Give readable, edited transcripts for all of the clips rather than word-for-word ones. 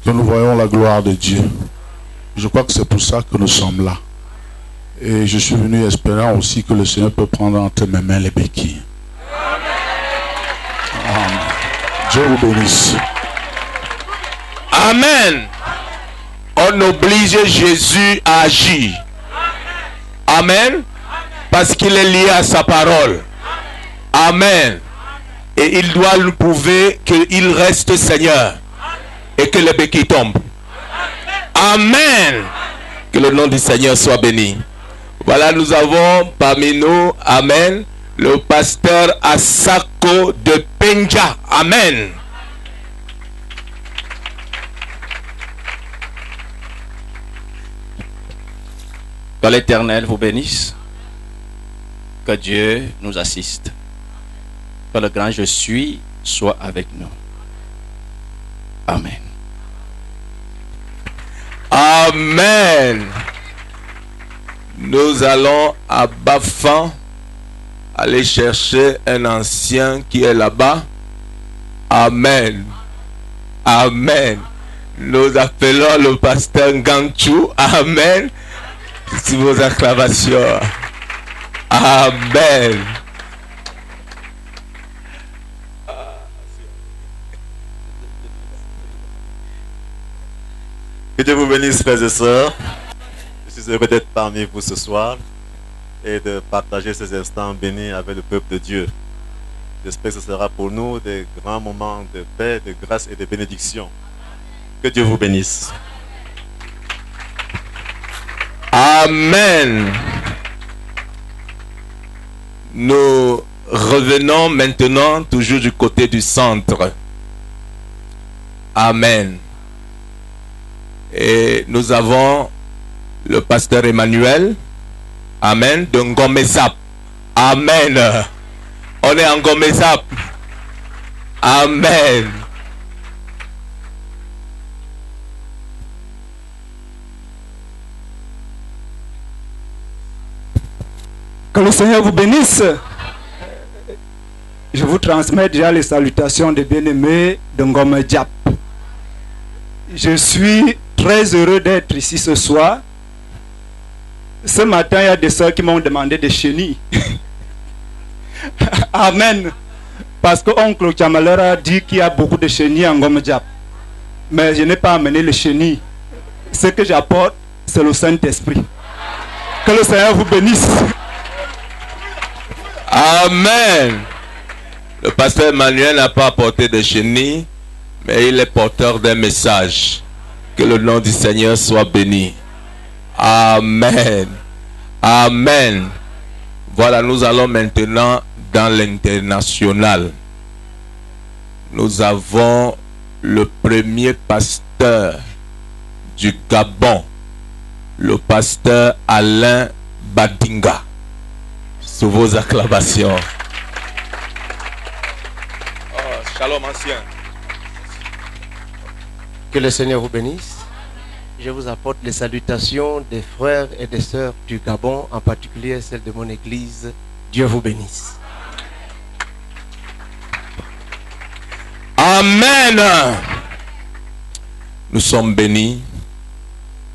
que nous voyons la gloire de Dieu. Je crois que c'est pour ça que nous sommes là. Et je suis venu espérant aussi que le Seigneur peut prendre entre mes mains les béquilles. Amen. Dieu vous bénisse. Amen. On oblige Jésus à agir. Amen. Parce qu'il est lié à sa parole. Amen. Et il doit nous prouver qu'il reste Seigneur. Et que les béquilles tombent. Amen. Que le nom du Seigneur soit béni. Voilà, nous avons parmi nous, amen, le pasteur Asako de Penja. Amen. Que l'Éternel vous bénisse. Que Dieu nous assiste. Que le grand je suis soit avec nous. Amen. Amen. Nous allons à Bafan aller chercher un ancien qui est là-bas. Amen. Amen. Nous appelons le pasteur Ganchou. Amen. Sous vos acclamations. Amen. Que Dieu vous bénisse, frères et sœurs. Je suis heureux d'être parmi vous ce soir et de partager ces instants bénis avec le peuple de Dieu. J'espère que ce sera pour nous des grands moments de paix, de grâce et de bénédiction. Que Dieu vous bénisse. Amen. Nous revenons maintenant toujours du côté du centre. Amen. Et nous avons le pasteur Emmanuel. Amen. De Ngomezap. Amen. On est en Ngomezap. Amen. Que le Seigneur vous bénisse. Je vous transmets déjà les salutations des bien-aimés de Ngomezap. Je suis très heureux d'être ici ce soir. Ce matin, il y a des soeurs qui m'ont demandé des chenilles. Amen. Parce que oncle Chamalera a dit qu'il y a beaucoup de chenilles en Ngomezap. Mais je n'ai pas amené les chenilles. Ce que j'apporte, c'est le Saint-Esprit. Que le Seigneur vous bénisse. Amen. Le pasteur Emmanuel n'a pas apporté de chenilles, mais il est porteur d'un message. Que le nom du Seigneur soit béni. Amen. Amen. Voilà, nous allons maintenant dans l'international. Nous avons le premier pasteur du Gabon, le pasteur Alain Badinga. Sous vos acclamations. Oh, shalom ancien. Que le Seigneur vous bénisse. Je vous apporte les salutations des frères et des sœurs du Gabon, en particulier celles de mon église. Dieu vous bénisse. Amen. Nous sommes bénis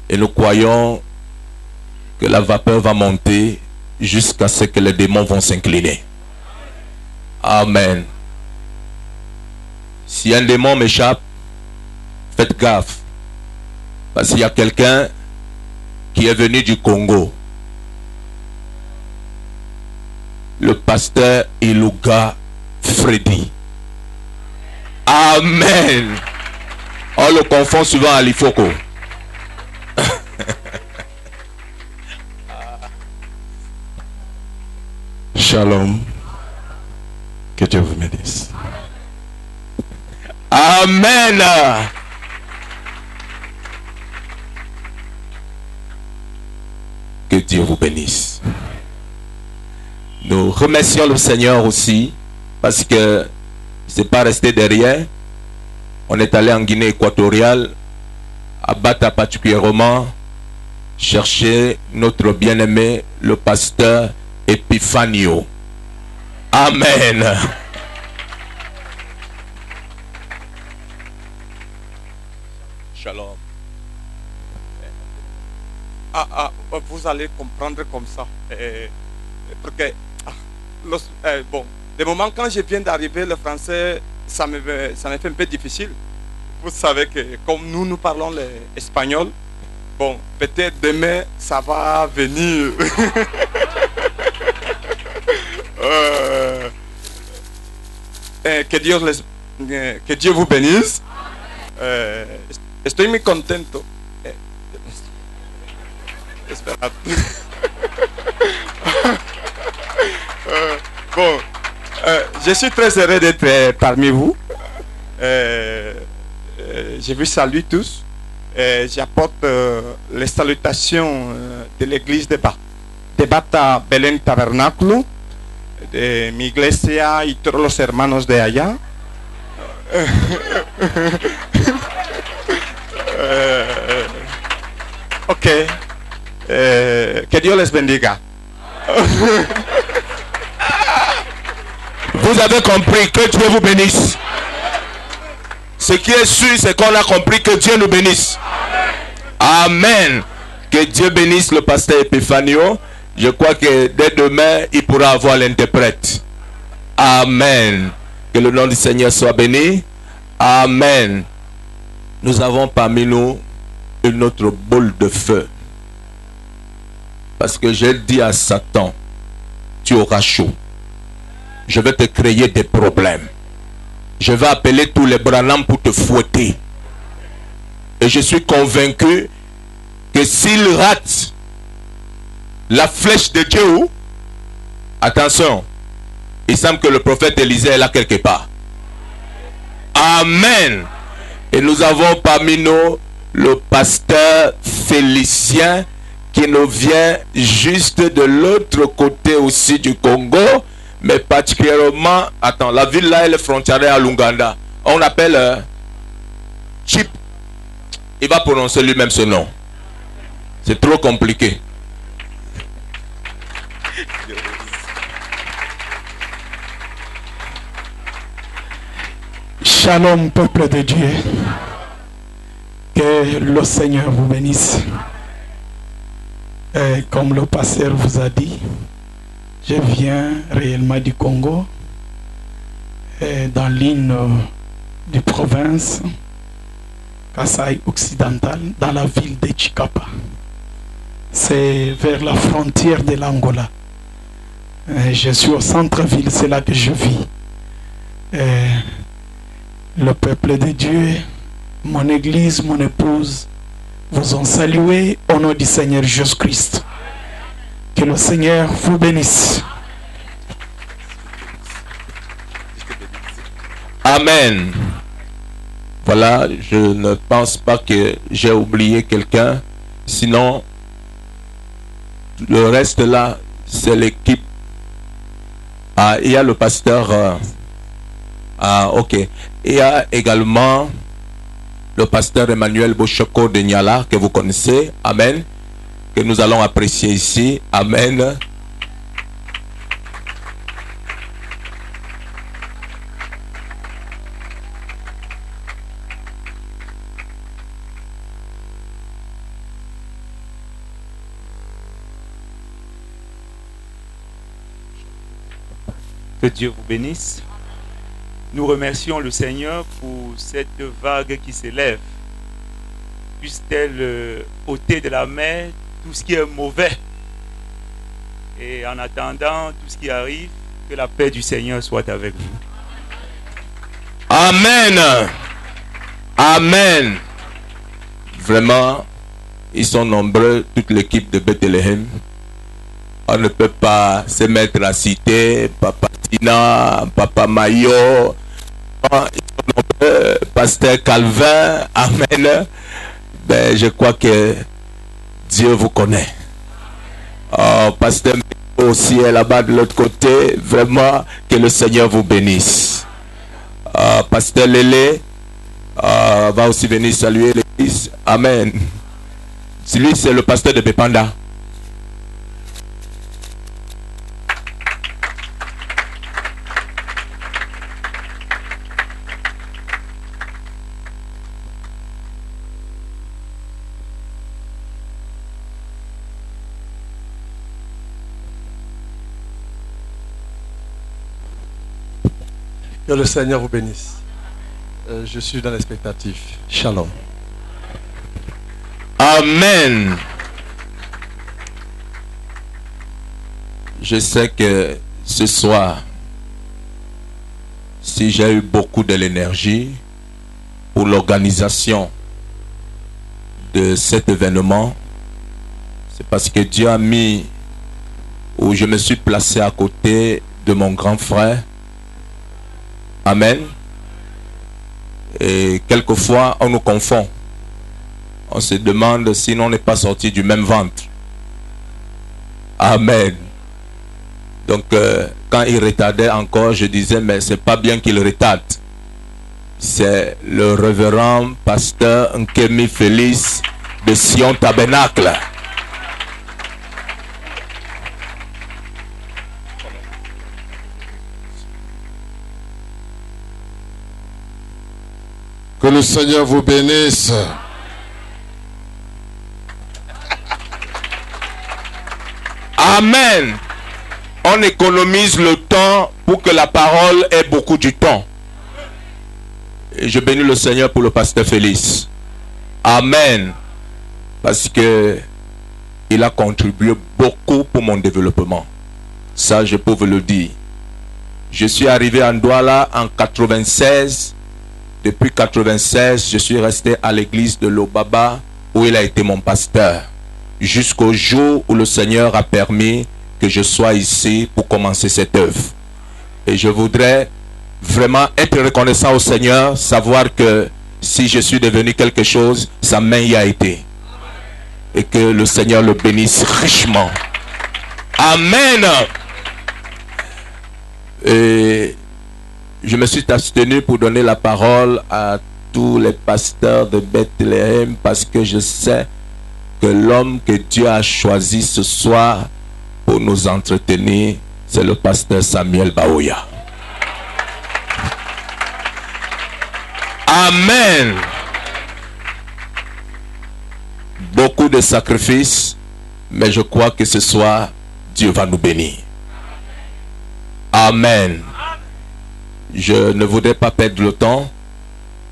et nous croyons que la vapeur va monter jusqu'à ce que les démons vont s'incliner. Amen. Si un démon m'échappe, faites gaffe. Parce qu'il y a quelqu'un qui est venu du Congo. Le pasteur Iluga Freddy. Amen. On le confond souvent à l'Ifoko. Shalom. Que Dieu vous bénisse. Amen. Que Dieu vous bénisse. Nous remercions le Seigneur aussi parce que c'est pas resté derrière. On est allé en Guinée équatoriale, à Bata particulièrement, chercher notre bien-aimé, le pasteur Epifanio. Amen. Shalom. Vous allez comprendre comme ça. Parce que, bon, des moments quand je viens d'arriver, le français, ça me fait un peu difficile. Vous savez que comme nous parlons l'espagnol, bon, peut-être demain, ça va venir. Que Dieu vous bénisse. Estoy muy contento. Espera. Bon, je suis très heureux d'être parmi vous. Je vous salue tous. J'apporte les salutations de l'église de Bata Belén Tabernáculo, de mi iglesia y todos los hermanos de allá. Ok. Que Dios les bendiga. Vous avez compris, que Dieu vous bénisse. Ce qui est sûr, c'est qu'on a compris, que Dieu nous bénisse. Amen. Que Dieu bénisse le pasteur Epiphanio. Je crois que dès demain, il pourra avoir l'interprète. Amen. Que le nom du Seigneur soit béni. Amen. Nous avons parmi nous une autre boule de feu. Parce que j'ai dit à Satan, tu auras chaud. Je vais te créer des problèmes. Je vais appeler tous les Branham pour te fouetter. Et je suis convaincu que s'il rate la flèche de Dieu, attention, il semble que le prophète Élisée est là quelque part. Amen. Et nous avons parmi nous le pasteur Félicien qui nous vient juste de l'autre côté aussi du Congo, mais particulièrement, attends, la ville là elle est frontalière à l'Ouganda. On l'appelle Chip. Il va prononcer lui-même ce nom. C'est trop compliqué. Shalom, peuple de Dieu. Que le Seigneur vous bénisse. Et comme le pasteur vous a dit, je viens réellement du Congo, dans l'île de province, Kasaï occidental, dans la ville de Chikapa. C'est vers la frontière de l'Angola. Je suis au centre-ville, c'est là que je vis. Le peuple de Dieu, mon église, mon épouse, vous ont salué au nom du Seigneur Jésus-Christ. Que le Seigneur vous bénisse. Amen. Voilà, je ne pense pas que j'ai oublié quelqu'un. Sinon, le reste là, c'est l'équipe. Ah, il y a le pasteur. Ok. Il y a également le pasteur Emmanuel Bochoko de Niala, que vous connaissez. Amen. Que nous allons apprécier ici. Amen. Que Dieu vous bénisse. Nous remercions le Seigneur pour cette vague qui s'élève. Puisse-t-elle ôter de la mer tout ce qui est mauvais. Et en attendant tout ce qui arrive, que la paix du Seigneur soit avec vous. Amen. Amen. Vraiment, ils sont nombreux, toute l'équipe de Bethléem. On ne peut pas se mettre à citer Papa Tina, Papa Mayo, ils sont nombreux, Pasteur Calvin. Amen. Ben, je crois que Dieu vous connaît. Oh, Pasteur Mayo aussi est là-bas de l'autre côté. Vraiment, que le Seigneur vous bénisse. Pasteur Lélé va aussi venir saluer l'église. Amen. Lui, c'est le pasteur de Bepanda. Que le Seigneur vous bénisse. Je suis dans l'expectative. Shalom. Amen. Je sais que ce soir, si j'ai eu beaucoup de l'énergie pour l'organisation de cet événement, c'est parce que Dieu a mis, où je me suis placé à côté de mon grand frère. Amen. Et quelquefois, on nous confond. On se demande si on n'est pas sorti du même ventre. Amen. Donc, quand il retardait encore, je disais, mais c'est pas bien qu'il retarde. C'est le révérend pasteur Nkemi Félix de Sion Tabernacle. Que le Seigneur vous bénisse. Amen. On économise le temps pour que la parole ait beaucoup du temps. Et je bénis le Seigneur pour le pasteur Félix. Amen. Parce que il a contribué beaucoup pour mon développement. Ça, je peux vous le dire. Je suis arrivé en Douala en 96. Depuis 96, je suis resté à l'église de l'Obaba où il a été mon pasteur. Jusqu'au jour où le Seigneur a permis que je sois ici pour commencer cette œuvre. Et je voudrais vraiment être reconnaissant au Seigneur, savoir que si je suis devenu quelque chose, sa main y a été. Et que le Seigneur le bénisse richement. Amen. Et je me suis abstenu pour donner la parole à tous les pasteurs de Bethléem parce que je sais que l'homme que Dieu a choisi ce soir pour nous entretenir, c'est le pasteur Samuel Baoya. Amen. Beaucoup de sacrifices, mais je crois que ce soir, Dieu va nous bénir. Amen. Je ne voudrais pas perdre le temps,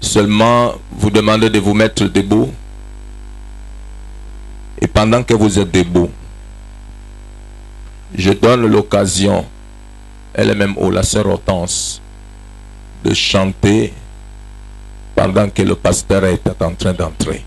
seulement vous demander de vous mettre debout. Et pendant que vous êtes debout, je donne l'occasion, elle est même où la sœur Hortense, de chanter pendant que le pasteur est en train d'entrer.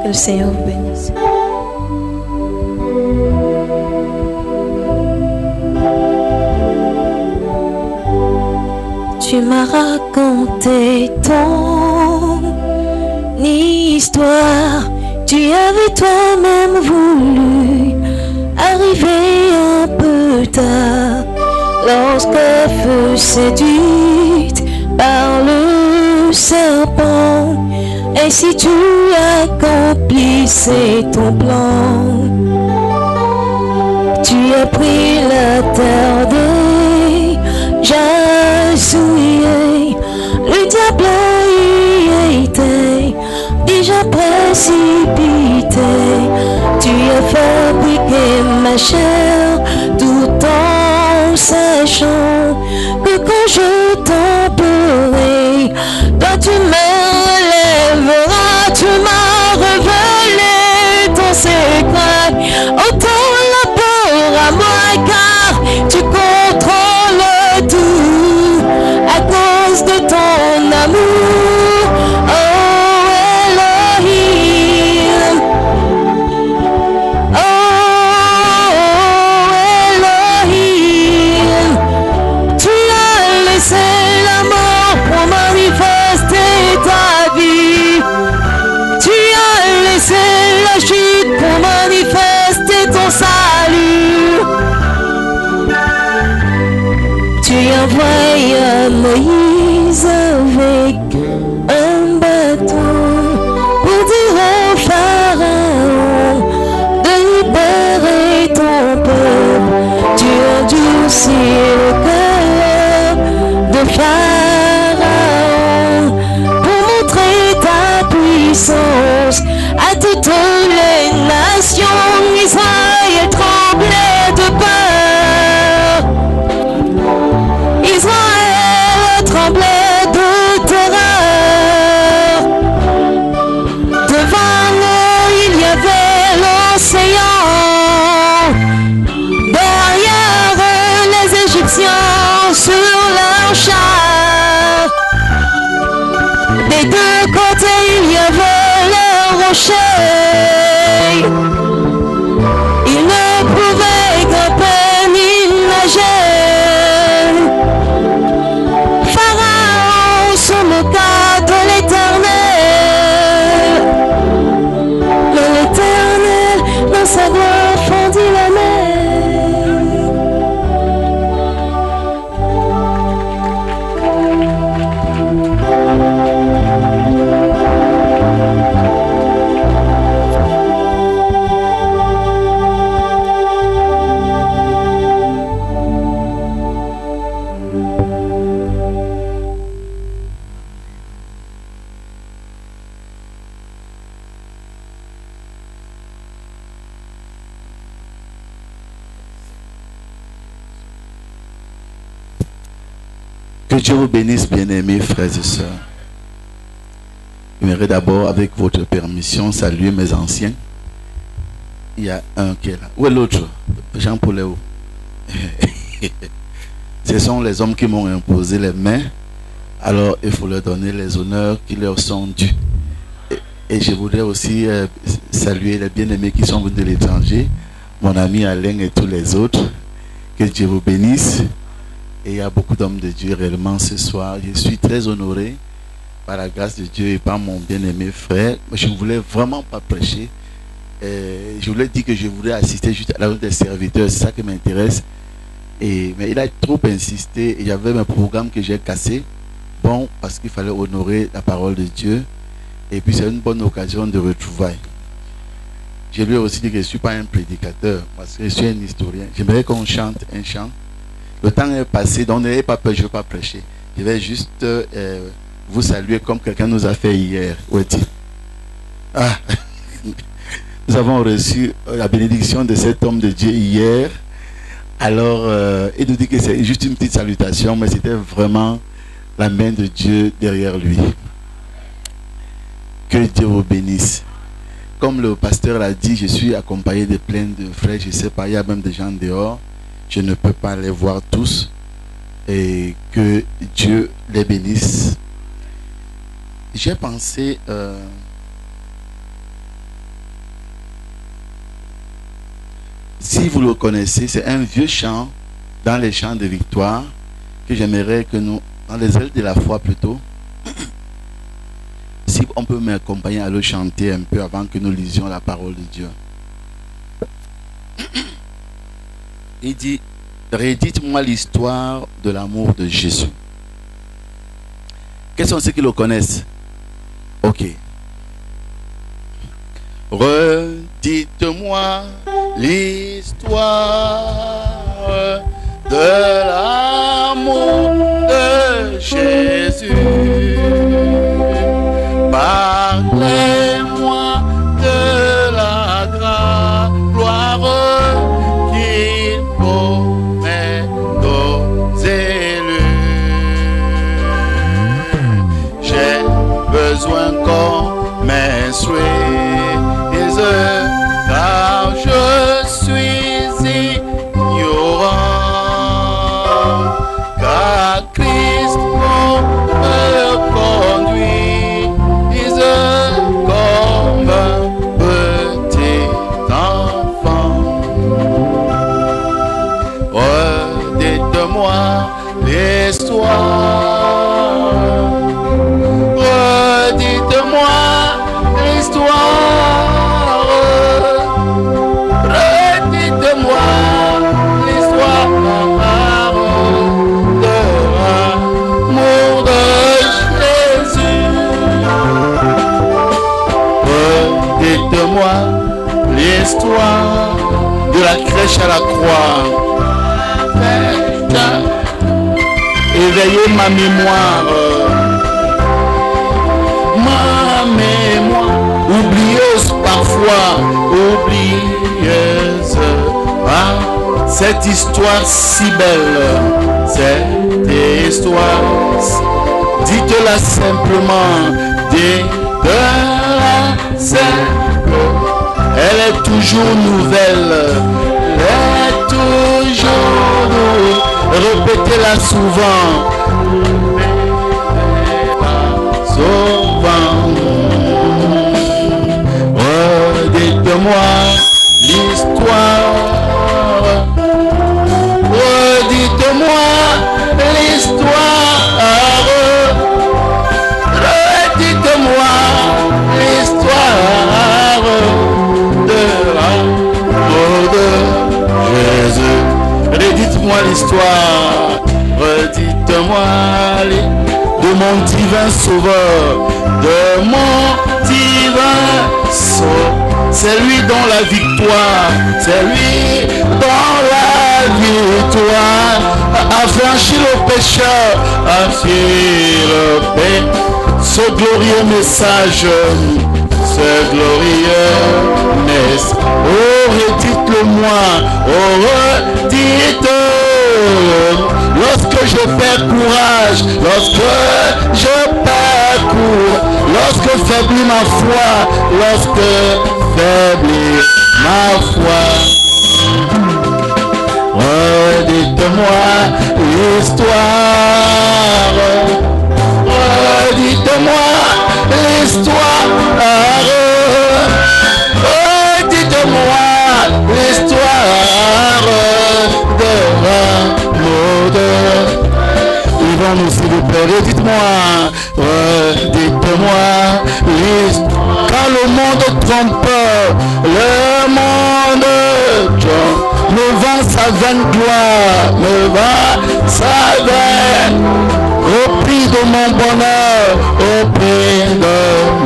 Que le Seigneur vous bénisse. Tu m'as raconté ton histoire. Tu avais toi-même voulu arriver un peu tard lorsque fut séduite par le serpent. Et si tu accomplissais ton plan, tu as pris la terre déjà souillée. Le diable y était déjà précipité. Tu as fabriqué ma chair tout en sachant que quand je tomberai, toi tu m'élèveras. Tu m'as révélé ton secret. Autant la peur à moi, car tu contrôles tout à cause de ton amour. Oh Elohim, oh Elohim, tu as laissé la mort pour manifester ta vie. Tu as laissé la chute pour manifester ton salut. Tu envoies Moïse avec un bâton pour dire au Pharaon de libérer ton peuple. Tu endurcis le cœur de Pharaon pour montrer ta puissance à toutes les nations. Israël tremblait de peur. Israël tremblait de terreur. Devant eux, il y avait l'océan. Derrière eux, les Égyptiens sur leurs chars. Des deux côtés, il y avait le rocher. Ils ne pouvaient grimper ni nager. Pharaon se moqua de l'Éternel. Mais l'Éternel, dans sa gloire, fendit la mer. Que Dieu vous bénisse, bien-aimés frères et sœurs. J'aimerais d'abord, avec votre permission, saluer mes anciens. Il y a un qui est là. Où est l'autre? Jean-Paul est où? Ce sont les hommes qui m'ont imposé les mains. Alors, il faut leur donner les honneurs qui leur sont dus. Et je voudrais aussi saluer les bien-aimés qui sont venus de l'étranger. Mon ami Alain et tous les autres. Que Dieu vous bénisse. Et il y a beaucoup d'hommes de Dieu réellement ce soir. Je suis très honoré par la grâce de Dieu et par mon bien-aimé frère. Je ne voulais vraiment pas prêcher. Je voulais dire que je voulais assister juste à la réunion des serviteurs. C'est ça qui m'intéresse. Mais il a trop insisté. Et il y avait un programme que j'ai cassé. Bon, parce qu'il fallait honorer la parole de Dieu. Et puis c'est une bonne occasion de retrouvailles. Je lui ai aussi dit que je ne suis pas un prédicateur. Parce que je suis un historien. J'aimerais qu'on chante un chant. Le temps est passé, donc n'ayez pas peur, je ne vais pas prêcher. Je vais juste vous saluer comme quelqu'un nous a fait hier. Où est-il? Ah, nous avons reçu la bénédiction de cet homme de Dieu hier. Alors, il nous dit que c'est juste une petite salutation, mais c'était vraiment la main de Dieu derrière lui. Que Dieu vous bénisse. Comme le pasteur l'a dit, je suis accompagné de plein de frères, je ne sais pas, il y a même des gens dehors. Je ne peux pas les voir tous. Et que Dieu les bénisse. J'ai pensé... si vous le connaissez, c'est un vieux chant dans les chants de victoire que j'aimerais que nous, dans les ailes de la foi plutôt, si on peut m'accompagner à le chanter un peu avant que nous lisions la parole de Dieu. Il dit, redites-moi l'histoire de l'amour de Jésus. Quels sont ceux qui le connaissent? Ok. Redites-moi l'histoire de l'amour de Jésus. Parlez-moi de la gloire qu'il promet aux élus. J'ai besoin qu'on m'instruise, car je suis ignorant, car Christ me conduise comme Redites-moi l'histoire de la crèche à la croix. Éveillez ma mémoire. Ma mémoire. Oublieuse parfois. Oublieuse. Ah, cette histoire si belle. Cette histoire. Dites-la simplement. Dites-la simplement. Elle est toujours nouvelle. Elle est toujours nouvelle. Répétez-la souvent. Redites-moi l'histoire. Redites-moi l'histoire. Redites-moi l'histoire de l'amour de Jésus. Redites-moi l'histoire. Redites-moi de mon divin sauveur. De mon divin sauveur. C'est lui dans la victoire. C'est lui dans la victoire. Affranchir le pécheur. Affranchir le pécheur. Ce glorieux message. Ce glorieux message. Oh, redites-le-moi. Oh, redites-le. Lorsque je perds courage, lorsque je perds courage, lorsque faiblit ma foi, lorsque faiblit ma foi, redites-moi l'histoire, redites-moi l'histoire, redites-moi l'histoire de l'amour de Yvonne, s'il vous plaît, redites-moi, redites-moi l'histoire. Quand le monde trompe, le monde trompe, me vend sa vaine gloire, me vend sa vaine, au prix de mon bonheur, au prix de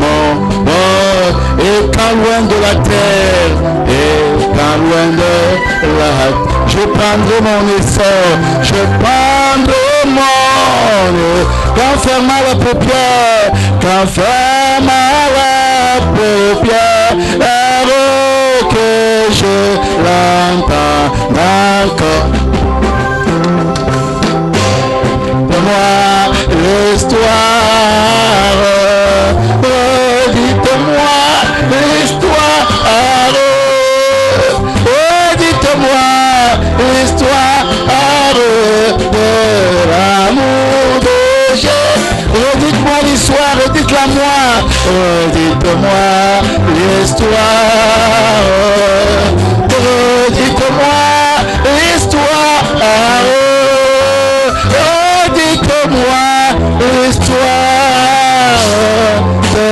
mon bonheur, et quand loin de la terre, et quand loin de la terre, je prendrai mon essor, je prendrai quand ferme la paupière, quand ferme la paupière, que je l'entends encore. De moi l'histoire, dites-moi l'histoire, dites-moi l'histoire de l'amour de Jésus. Redites-moi l'histoire, redites-la moi. Redites-moi l'histoire. Redites-moi l'histoire. Redites-moi l'histoire de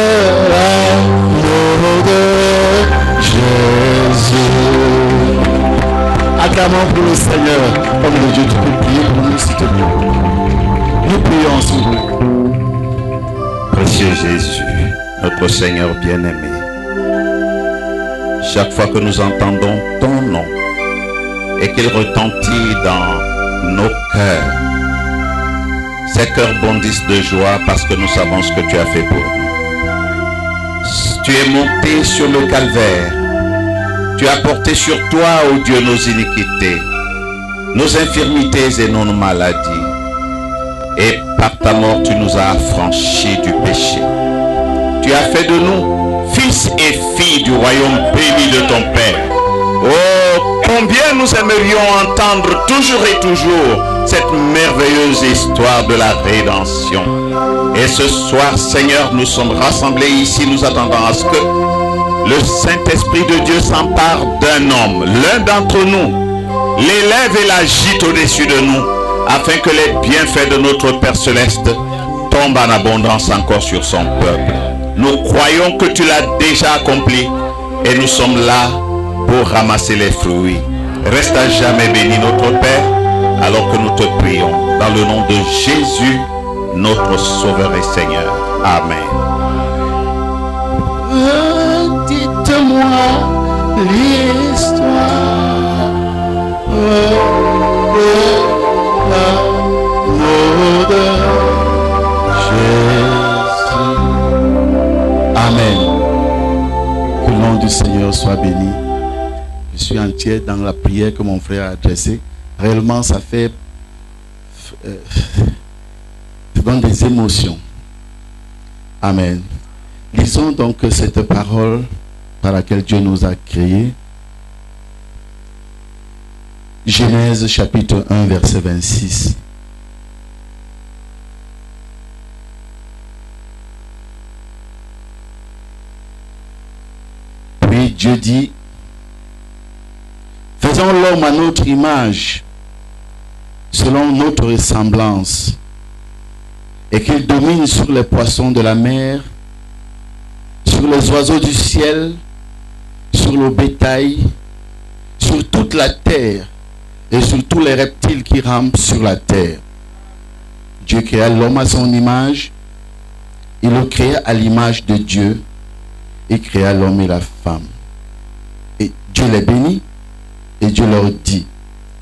l'amour de Jésus. Acclamons pour le Seigneur. Comme le Dieu, tu peux prier pour nous si tu veux. Nous prions s'il vous plaît. Précieux Jésus, notre Seigneur bien-aimé, chaque fois que nous entendons ton nom et qu'il retentit dans nos cœurs, ces cœurs bondissent de joie parce que nous savons ce que tu as fait pour nous. Tu es monté sur le calvaire. Tu as porté sur toi, ô Dieu, nos iniquités, nos infirmités et nos maladies. Et par ta mort, tu nous as affranchis du péché. Tu as fait de nous fils et filles du royaume béni de ton Père. Oh, combien nous aimerions entendre toujours et toujours cette merveilleuse histoire de la rédemption. Et ce soir, Seigneur, nous sommes rassemblés ici, nous attendons à ce que le Saint-Esprit de Dieu s'empare d'un homme, l'un d'entre nous, l'élève et l'agite au-dessus de nous, afin que les bienfaits de notre Père Céleste tombent en abondance encore sur son peuple. Nous croyons que tu l'as déjà accompli et nous sommes là pour ramasser les fruits. Reste à jamais béni notre Père, alors que nous te prions. Dans le nom de Jésus, notre Sauveur et Seigneur. Amen. Dites-moi du Seigneur soit béni. Je suis entier dans la prière que mon frère a adressée. Réellement, ça fait donne des émotions. Amen. Lisons donc cette parole par laquelle Dieu nous a créés. Genèse chapitre 1 verset 26. Puis Dieu dit, faisons l'homme à notre image, selon notre ressemblance, et qu'il domine sur les poissons de la mer, sur les oiseaux du ciel, sur le bétail, sur toute la terre et sur tous les reptiles qui rampent sur la terre. Dieu créa l'homme à son image, il le créa à l'image de Dieu, il créa l'homme et la femme. Et Dieu les bénit, et Dieu leur dit,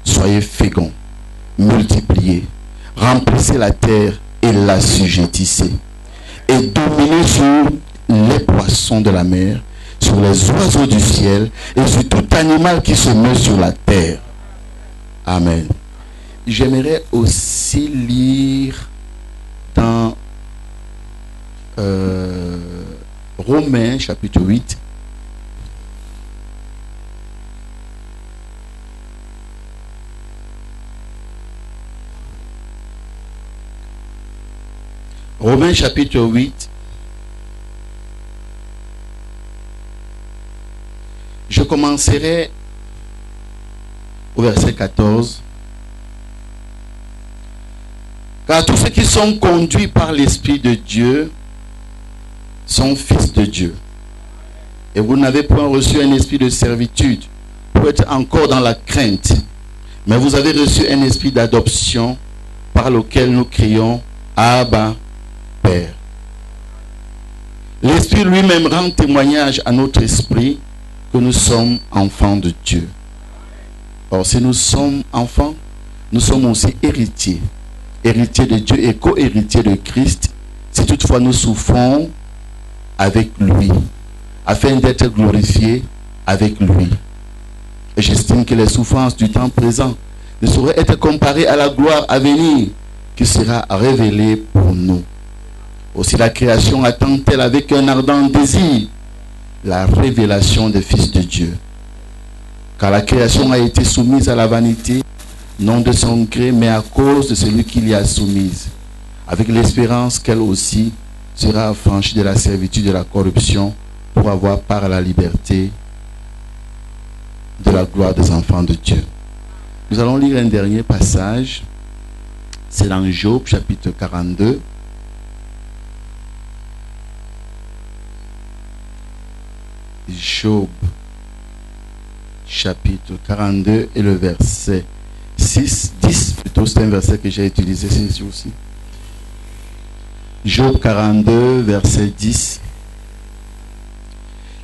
soyez féconds, multipliez, remplissez la terre et l'assujettissez, et dominez sur les poissons de la mer, sur les oiseaux du ciel et sur tout animal qui se meut sur la terre. Amen. J'aimerais aussi lire dans Romains chapitre 8. Romains chapitre 8. Je commencerai au verset 14. Car tous ceux qui sont conduits par l'Esprit de Dieu sont fils de Dieu. Et vous n'avez point reçu un esprit de servitude pour être encore dans la crainte, mais vous avez reçu un esprit d'adoption par lequel nous crions Abba, Père. L'Esprit lui-même rend témoignage à notre esprit que nous sommes enfants de Dieu. Or, si nous sommes enfants, nous sommes aussi héritiers. Héritiers de Dieu et co-héritiers de Christ, si toutefois nous souffrons avec lui, afin d'être glorifiés avec lui. Et j'estime que les souffrances du temps présent ne sauraient être comparées à la gloire à venir qui sera révélée pour nous. Aussi la création attend-elle avec un ardent désir la révélation des fils de Dieu. Car la création a été soumise à la vanité, non de son gré, mais à cause de celui qui l'y a soumise, avec l'espérance qu'elle aussi sera affranchie de la servitude de la corruption pour avoir part à la liberté de la gloire des enfants de Dieu. Nous allons lire un dernier passage. C'est dans Job chapitre 42. Job chapitre 42 et le verset 10 plutôt, c'est un verset que j'ai utilisé ici aussi. Job 42 verset 10.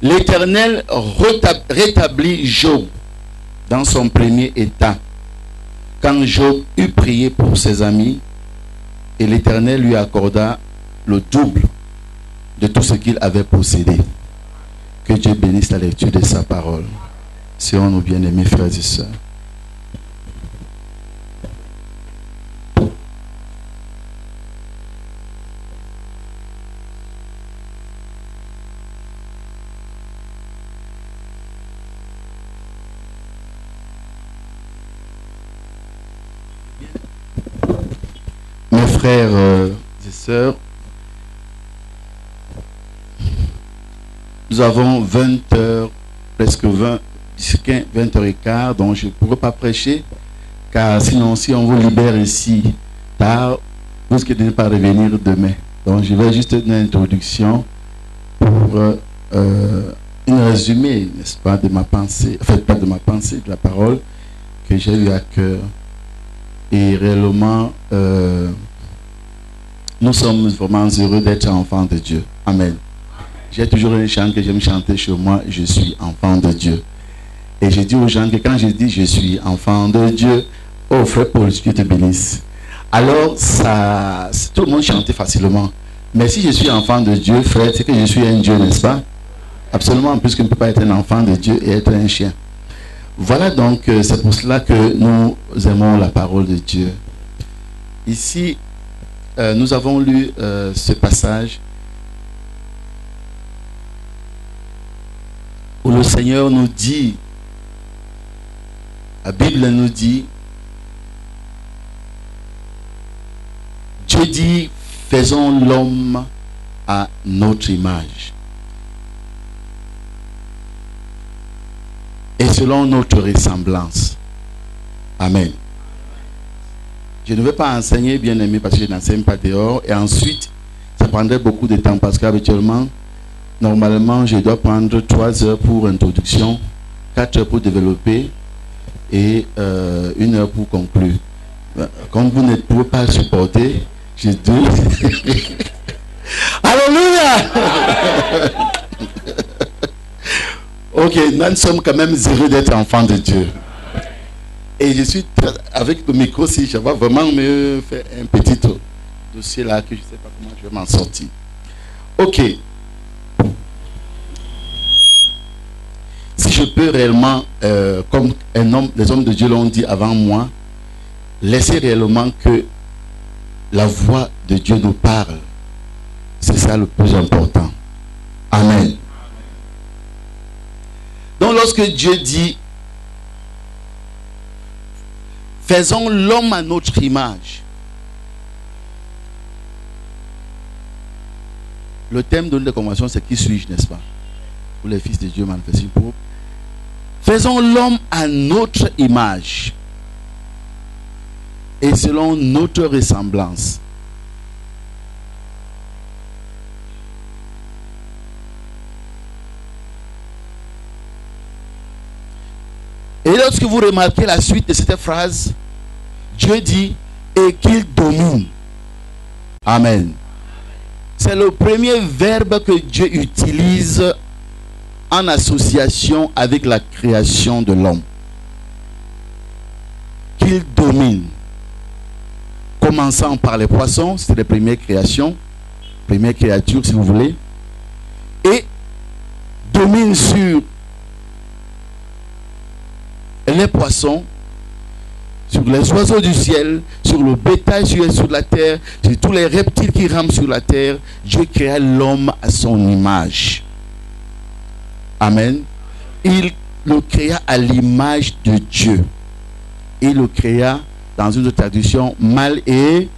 L'Éternel rétablit Job dans son premier état, quand Job eut prié pour ses amis, et l'Éternel lui accorda le double de tout ce qu'il avait possédé. Que Dieu bénisse la lecture de sa parole. Soyons nos bien-aimés frères et sœurs. Mes frères et sœurs, nous avons 20 heures, presque 20 20h15, donc je ne pourrais pas prêcher, car sinon, si on vous libère ici tard, vous risquez de ne pas revenir demain. Donc je vais juste une introduction pour un résumé, n'est-ce pas, de ma pensée, en fait pas de ma pensée, de la parole que j'ai eu à cœur. Et réellement, nous sommes vraiment heureux d'être enfants de Dieu. Amen. J'ai toujours un chant que j'aime chanter chez moi, je suis enfant de Dieu. Et je dis aux gens que quand je dis je suis enfant de Dieu, oh frère Paul, Dieu te bénisse. Alors, ça, tout le monde chantait facilement. Mais si je suis enfant de Dieu, frère, c'est que je suis un Dieu, n'est-ce pas? Absolument, puisqu'il ne peut pas être un enfant de Dieu et être un chien. Voilà donc, c'est pour cela que nous aimons la parole de Dieu. Ici, nous avons lu ce passage où le Seigneur nous dit, la Bible nous dit, Dieu dit, faisons l'homme à notre image et selon notre ressemblance. Amen. Je ne vais pas enseigner, bien aimé, parce que je n'enseigne pas dehors. Et ensuite, ça prendrait beaucoup de temps parce qu'habituellement, normalement, je dois prendre 3 heures pour introduction, 4 heures pour développer et 1 heure pour conclure. Comme vous ne pouvez pas supporter, je dis... Alléluia. Ok, nous sommes quand même heureux d'être enfants de Dieu. Et je suis avec le micro, si je vais vraiment me faire un petit dossier là que je ne sais pas comment je vais m'en sortir. Ok. Si je peux réellement, comme les hommes de Dieu l'ont dit avant moi, laisser réellement que la voix de Dieu nous parle. C'est ça le plus important. Amen. Donc lorsque Dieu dit, faisons l'homme à notre image, le thème de la convention, c'est qui suis-je, n'est-ce pas? Pour les fils de Dieu manifestés pour. Faisons l'homme à notre image et selon notre ressemblance. Et lorsque vous remarquez la suite de cette phrase, Dieu dit et qu'il domine. Amen. C'est le premier verbe que Dieu utilise en association avec la création de l'homme. Qu'il domine. Commençant par les poissons, c'est les premières créations, premières créatures si vous voulez, et domine sur les poissons, sur les oiseaux du ciel, sur le bétail sur la terre, sur tous les reptiles qui rampent sur la terre. Dieu créa l'homme à son image. Amen. Il le créa à l'image de Dieu. Il le créa dans une traduction mâle et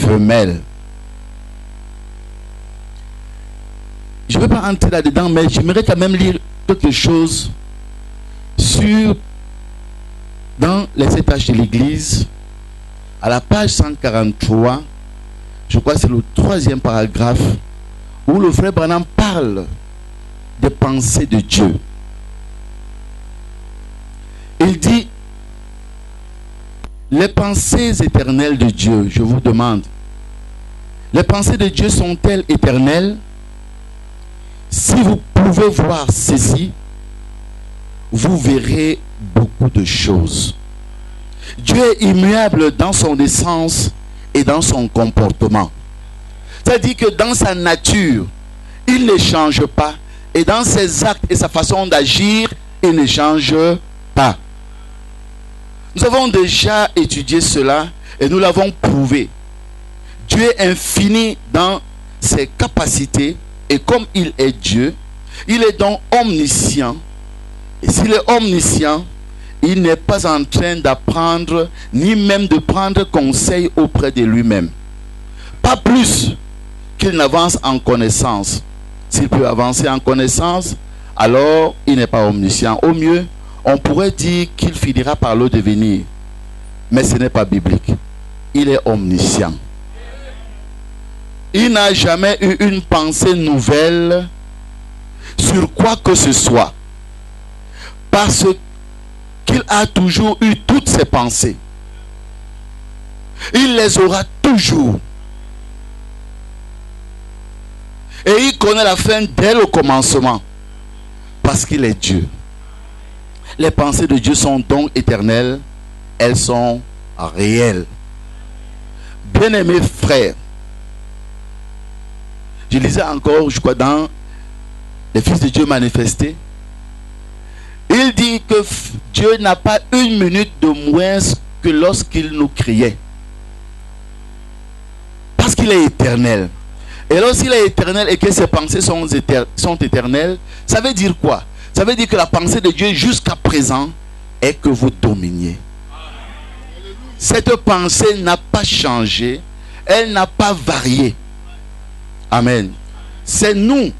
femelle. Je ne vais pas entrer là-dedans, mais j'aimerais quand même lire quelque chose sur dans les 7 tâches de l'Église, à la page 143, je crois que c'est le 3e paragraphe, où le frère Branham parle des pensées de Dieu. Il dit, les pensées éternelles de Dieu, je vous demande, les pensées de Dieu sont-elles éternelles? Si vous pouvez voir ceci, vous verrez beaucoup de choses. Dieu est immuable dans son essence et dans son comportement. C'est-à-dire que dans sa nature, il ne change pas. Et dans ses actes et sa façon d'agir, il ne change pas. Nous avons déjà étudié cela et nous l'avons prouvé. Dieu est infini dans ses capacités et comme il est Dieu, il est donc omniscient. Et s'il est omniscient, il n'est pas en train d'apprendre, ni même de prendre conseil auprès de lui-même. Pas plus qu'il n'avance en connaissance. S'il peut avancer en connaissance, alors il n'est pas omniscient. Au mieux, on pourrait dire qu'il finira par le devenir. Mais ce n'est pas biblique. Il est omniscient. Il n'a jamais eu une pensée nouvelle sur quoi que ce soit. Parce qu'il a toujours eu toutes ses pensées. Il les aura toujours. Et il connaît la fin dès le commencement. Parce qu'il est Dieu. Les pensées de Dieu sont donc éternelles. Elles sont réelles. Bien-aimés frères, je lisais encore, je crois, dans les fils de Dieu manifestés, il dit que Dieu n'a pas une minute de moins que lorsqu'il nous criait. Parce qu'il est éternel. Et lorsqu'il est éternel et que ses pensées sont éternelles, ça veut dire quoi? Ça veut dire que la pensée de Dieu jusqu'à présent est que vous dominiez. Cette pensée n'a pas changé, elle n'a pas varié. Amen. C'est nous.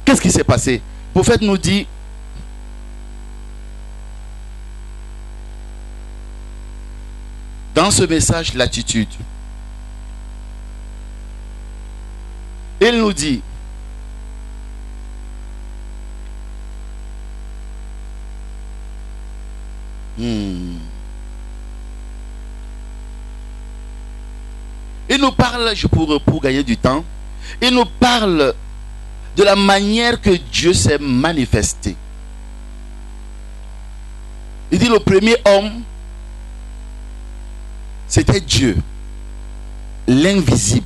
Qu'est-ce qui s'est passé? Le prophète nous dit, dans ce message, l'attitude, il nous dit, il nous parle, pour gagner du temps, il nous parle de la manière que Dieu s'est manifesté. Il dit le premier homme, c'était Dieu, l'invisible.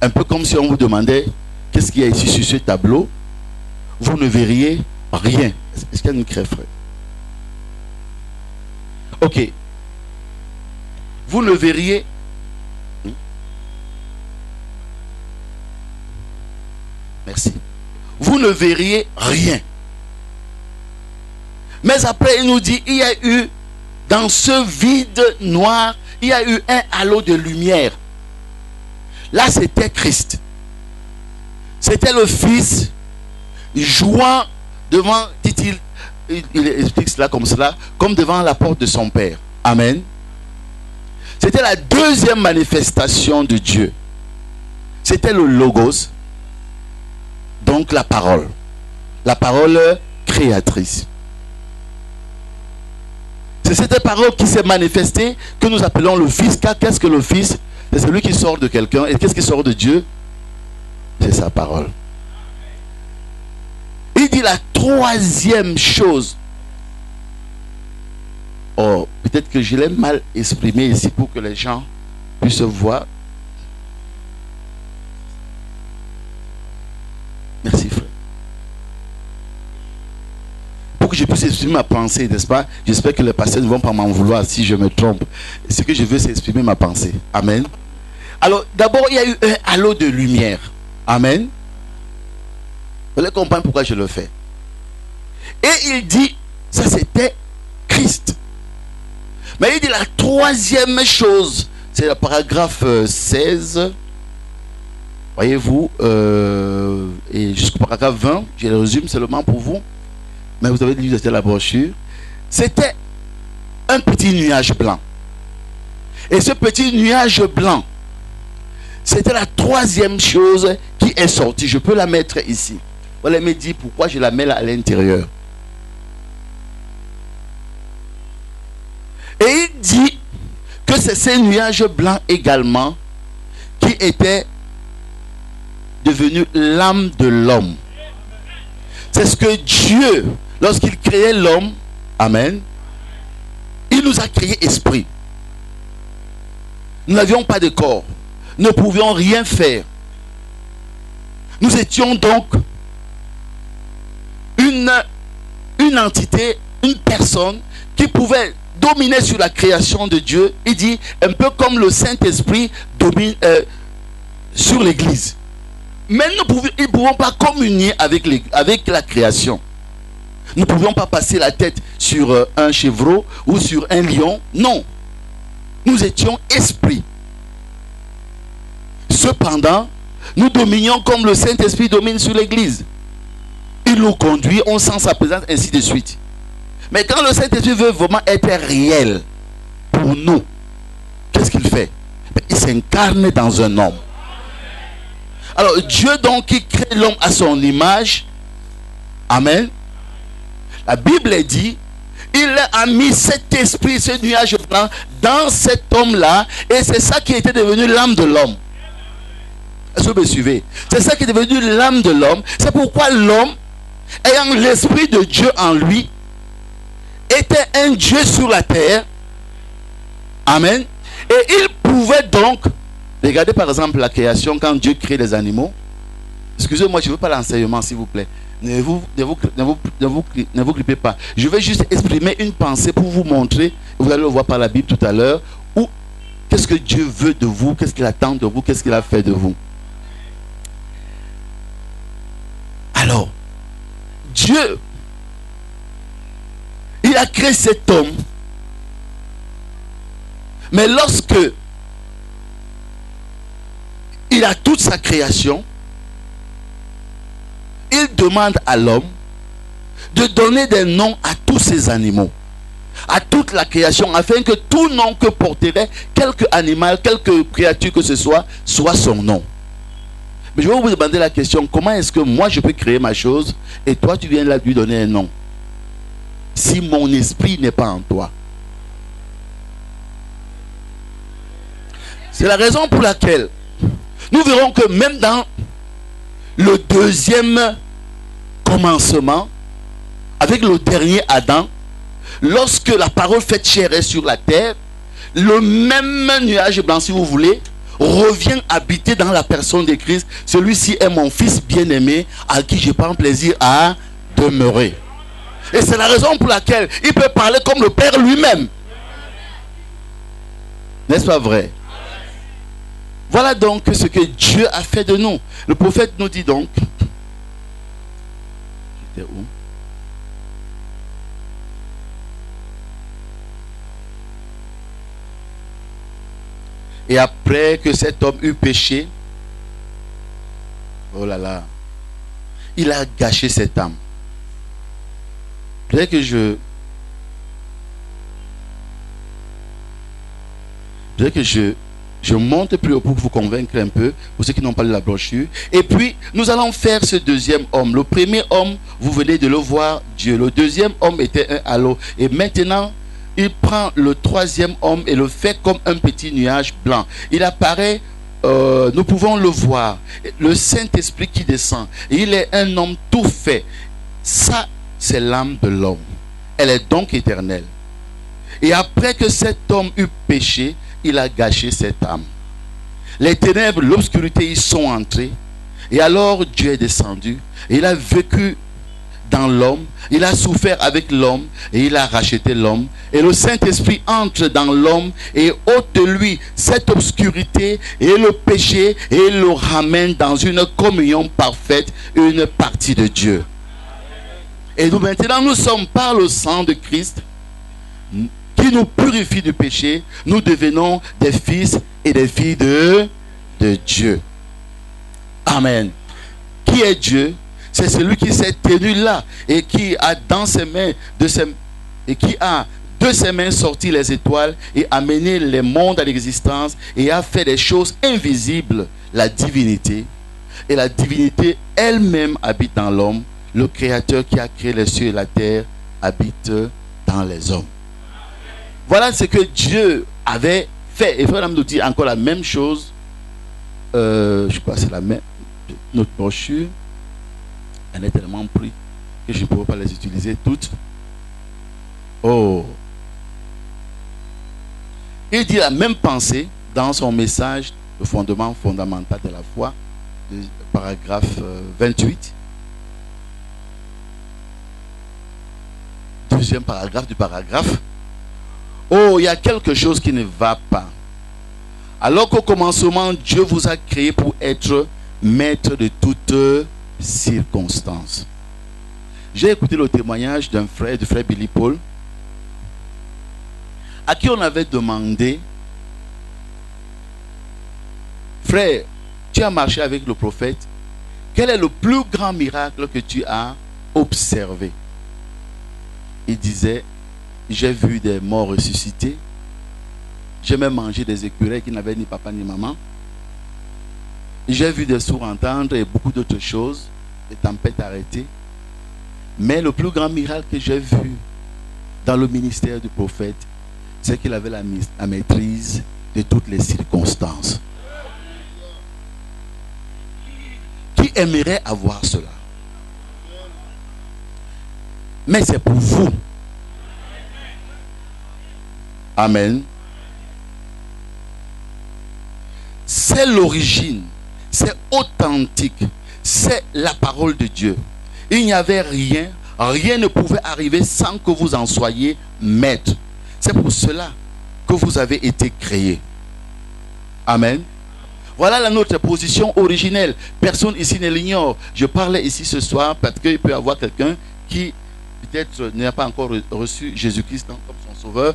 Un peu comme si on vous demandait qu'est-ce qu'il y a ici sur ce tableau, vous ne verriez rien. Est-ce qu'il y a une crève, frère? Ok. Vous ne verriez merci. Vous ne verriez rien. Mais après, il nous dit, il y a eu, dans ce vide noir, il y a eu un halo de lumière. Là, c'était Christ. C'était le Fils jouant devant, dit-il, il explique cela comme cela, comme devant la porte de son Père. Amen. C'était la deuxième manifestation de Dieu. C'était le Logos, donc la parole créatrice. C'est cette parole qui s'est manifestée que nous appelons le Fils. Car qu'est-ce que le Fils? C'est celui qui sort de quelqu'un. Et qu'est-ce qui sort de Dieu? C'est sa parole. Il dit la troisième chose. Oh, peut-être que je l'ai mal exprimé ici pour que les gens puissent voir. Merci, frère. Pour que je puisse exprimer ma pensée, n'est-ce pas? J'espère que les pasteurs ne vont pas m'en vouloir si je me trompe. Ce que je veux, c'est exprimer ma pensée. Amen. Alors, d'abord, il y a eu un halo de lumière. Amen. Vous allez comprendre pourquoi je le fais. Et il dit, ça c'était Christ. Mais il dit la troisième chose, c'est le paragraphe 16. Voyez-vous, et jusqu'au paragraphe 20, je le résume seulement pour vous. Mais vous avez lu la brochure. C'était un petit nuage blanc. Et ce petit nuage blanc, c'était la troisième chose qui est sortie. Je peux la mettre ici. Vous allez me dire pourquoi je la mets là à l'intérieur. Et il dit que c'est ces nuages blancs également qui étaient devenus l'âme de l'homme. C'est ce que Dieu, lorsqu'il créait l'homme, amen, il nous a créé esprit. Nous n'avions pas de corps. Nous ne pouvions rien faire. Nous étions donc une entité, une personne qui pouvait dominer sur la création de Dieu. Il dit un peu comme le Saint-Esprit domine sur l'église. Mais nous ne pouvons pas communier avec la création. Nous ne pouvions pas passer la tête sur un chevreau ou sur un lion. Non. Nous étions esprits. Cependant, nous dominions comme le Saint-Esprit domine sur l'église. Il nous conduit, on sent sa présence, ainsi de suite. Mais quand le Saint-Esprit veut vraiment être réel pour nous, qu'est-ce qu'il fait? Il s'incarne dans un homme. Alors Dieu donc qui crée l'homme à son image, amen. La Bible dit, il a mis cet esprit, ce nuage blanc dans cet homme-là, et c'est ça qui était devenu l'âme de l'homme. Est-ce que vous me suivez? C'est ça qui est devenu l'âme de l'homme. C'est pourquoi l'homme, ayant l'esprit de Dieu en lui, était un Dieu sur la terre. Amen. Et il pouvait donc, regardez par exemple la création, quand Dieu crée les animaux, Excusez-moi, je ne veux pas l'enseignement, s'il vous plaît. Ne vous grippez pas. Je vais juste exprimer une pensée pour vous montrer, vous allez le voir par la Bible tout à l'heure, où qu'est-ce que Dieu veut de vous, qu'est-ce qu'il attend de vous, qu'est-ce qu'il a fait de vous. Alors, Dieu, il a créé cet homme, mais lorsque il a toute sa création, il demande à l'homme de donner des noms à tous ces animaux, à toute la création, afin que tout nom que porterait quelque animal, quelque créature que ce soit son nom. Mais je vais vous demander la question, comment est-ce que moi je peux créer ma chose et toi tu viens là lui donner un nom, si mon esprit n'est pas en toi? C'est la raison pour laquelle nous verrons que même dans le deuxième commencement, avec le dernier Adam, lorsque la parole faite chair est sur la terre, le même nuage blanc, si vous voulez, revient habiter dans la personne de Christ. Celui-ci est mon fils bien-aimé, à qui je prends plaisir à demeurer. Et c'est la raison pour laquelle il peut parler comme le Père lui-même. N'est-ce pas vrai? Voilà donc ce que Dieu a fait de nous. Le prophète nous dit donc, j'étais où? Et après que cet homme eut péché, oh là là, il a gâché cette âme. Peut-être que je monte plus haut pour vous convaincre un peu, pour ceux qui n'ont pas lu la brochure. Et puis, nous allons faire ce deuxième homme. Le premier homme, vous venez de le voir, Dieu. Le deuxième homme était un halo. Et maintenant, il prend le troisième homme et le fait comme un petit nuage blanc. Il apparaît, nous pouvons le voir. Le Saint-Esprit qui descend. Et il est un homme tout fait. Ça, c'est l'âme de l'homme. Elle est donc éternelle. Et après que cet homme eut péché, il a gâché cette âme. Les ténèbres, l'obscurité, ils sont entrés. Et alors Dieu est descendu. Et il a vécu dans l'homme. Il a souffert avec l'homme. Et il a racheté l'homme. Et le Saint-Esprit entre dans l'homme et ôte de lui cette obscurité et le péché et le ramène dans une communion parfaite, une partie de Dieu. Et nous maintenant, nous sommes par le sang de Christ qui nous purifie du péché, nous devenons des fils et des filles de Dieu. Amen. Qui est Dieu? C'est celui qui s'est tenu là et qui a dans ses mains de ses mains sorti les étoiles et amené les mondes à l'existence et a fait des choses invisibles, la divinité. Et la divinité elle-même habite dans l'homme. Le Créateur qui a créé les cieux et la terre habite dans les hommes. Voilà ce que Dieu avait fait. Et Frère nous dit encore la même chose. Je crois que c'est la même. Notre brochure, elle est tellement prise que je ne pourrais pas les utiliser toutes. Oh. Il dit la même pensée dans son message, le fondement fondamental de la foi, paragraphe 28. Deuxième paragraphe du paragraphe. Oh, il y a quelque chose qui ne va pas. Alors qu'au commencement, Dieu vous a créé pour être maître de toutes circonstances. J'ai écouté le témoignage d'un frère, du frère Billy Paul, à qui on avait demandé, frère, tu as marché avec le prophète, quel est le plus grand miracle que tu as observé? Il disait, j'ai vu des morts ressuscités. J'ai même mangé des écureuils qui n'avaient ni papa ni maman. J'ai vu des sourds entendre et beaucoup d'autres choses, des tempêtes arrêtées. Mais le plus grand miracle que j'ai vu dans le ministère du prophète, c'est qu'il avait la maîtrise de toutes les circonstances. Qui aimerait avoir cela? Mais c'est pour vous. Amen. C'est l'origine. C'est authentique. c'est la parole de Dieu. Il n'y avait rien, rien ne pouvait arriver sans que vous en soyez maître. C'est pour cela que vous avez été créés. Amen. Voilà notre position originelle. Personne ici ne l'ignore. Je parlais ici ce soir parce qu'il peut y avoir quelqu'un qui peut-être n'a pas encore reçu Jésus-Christ comme son sauveur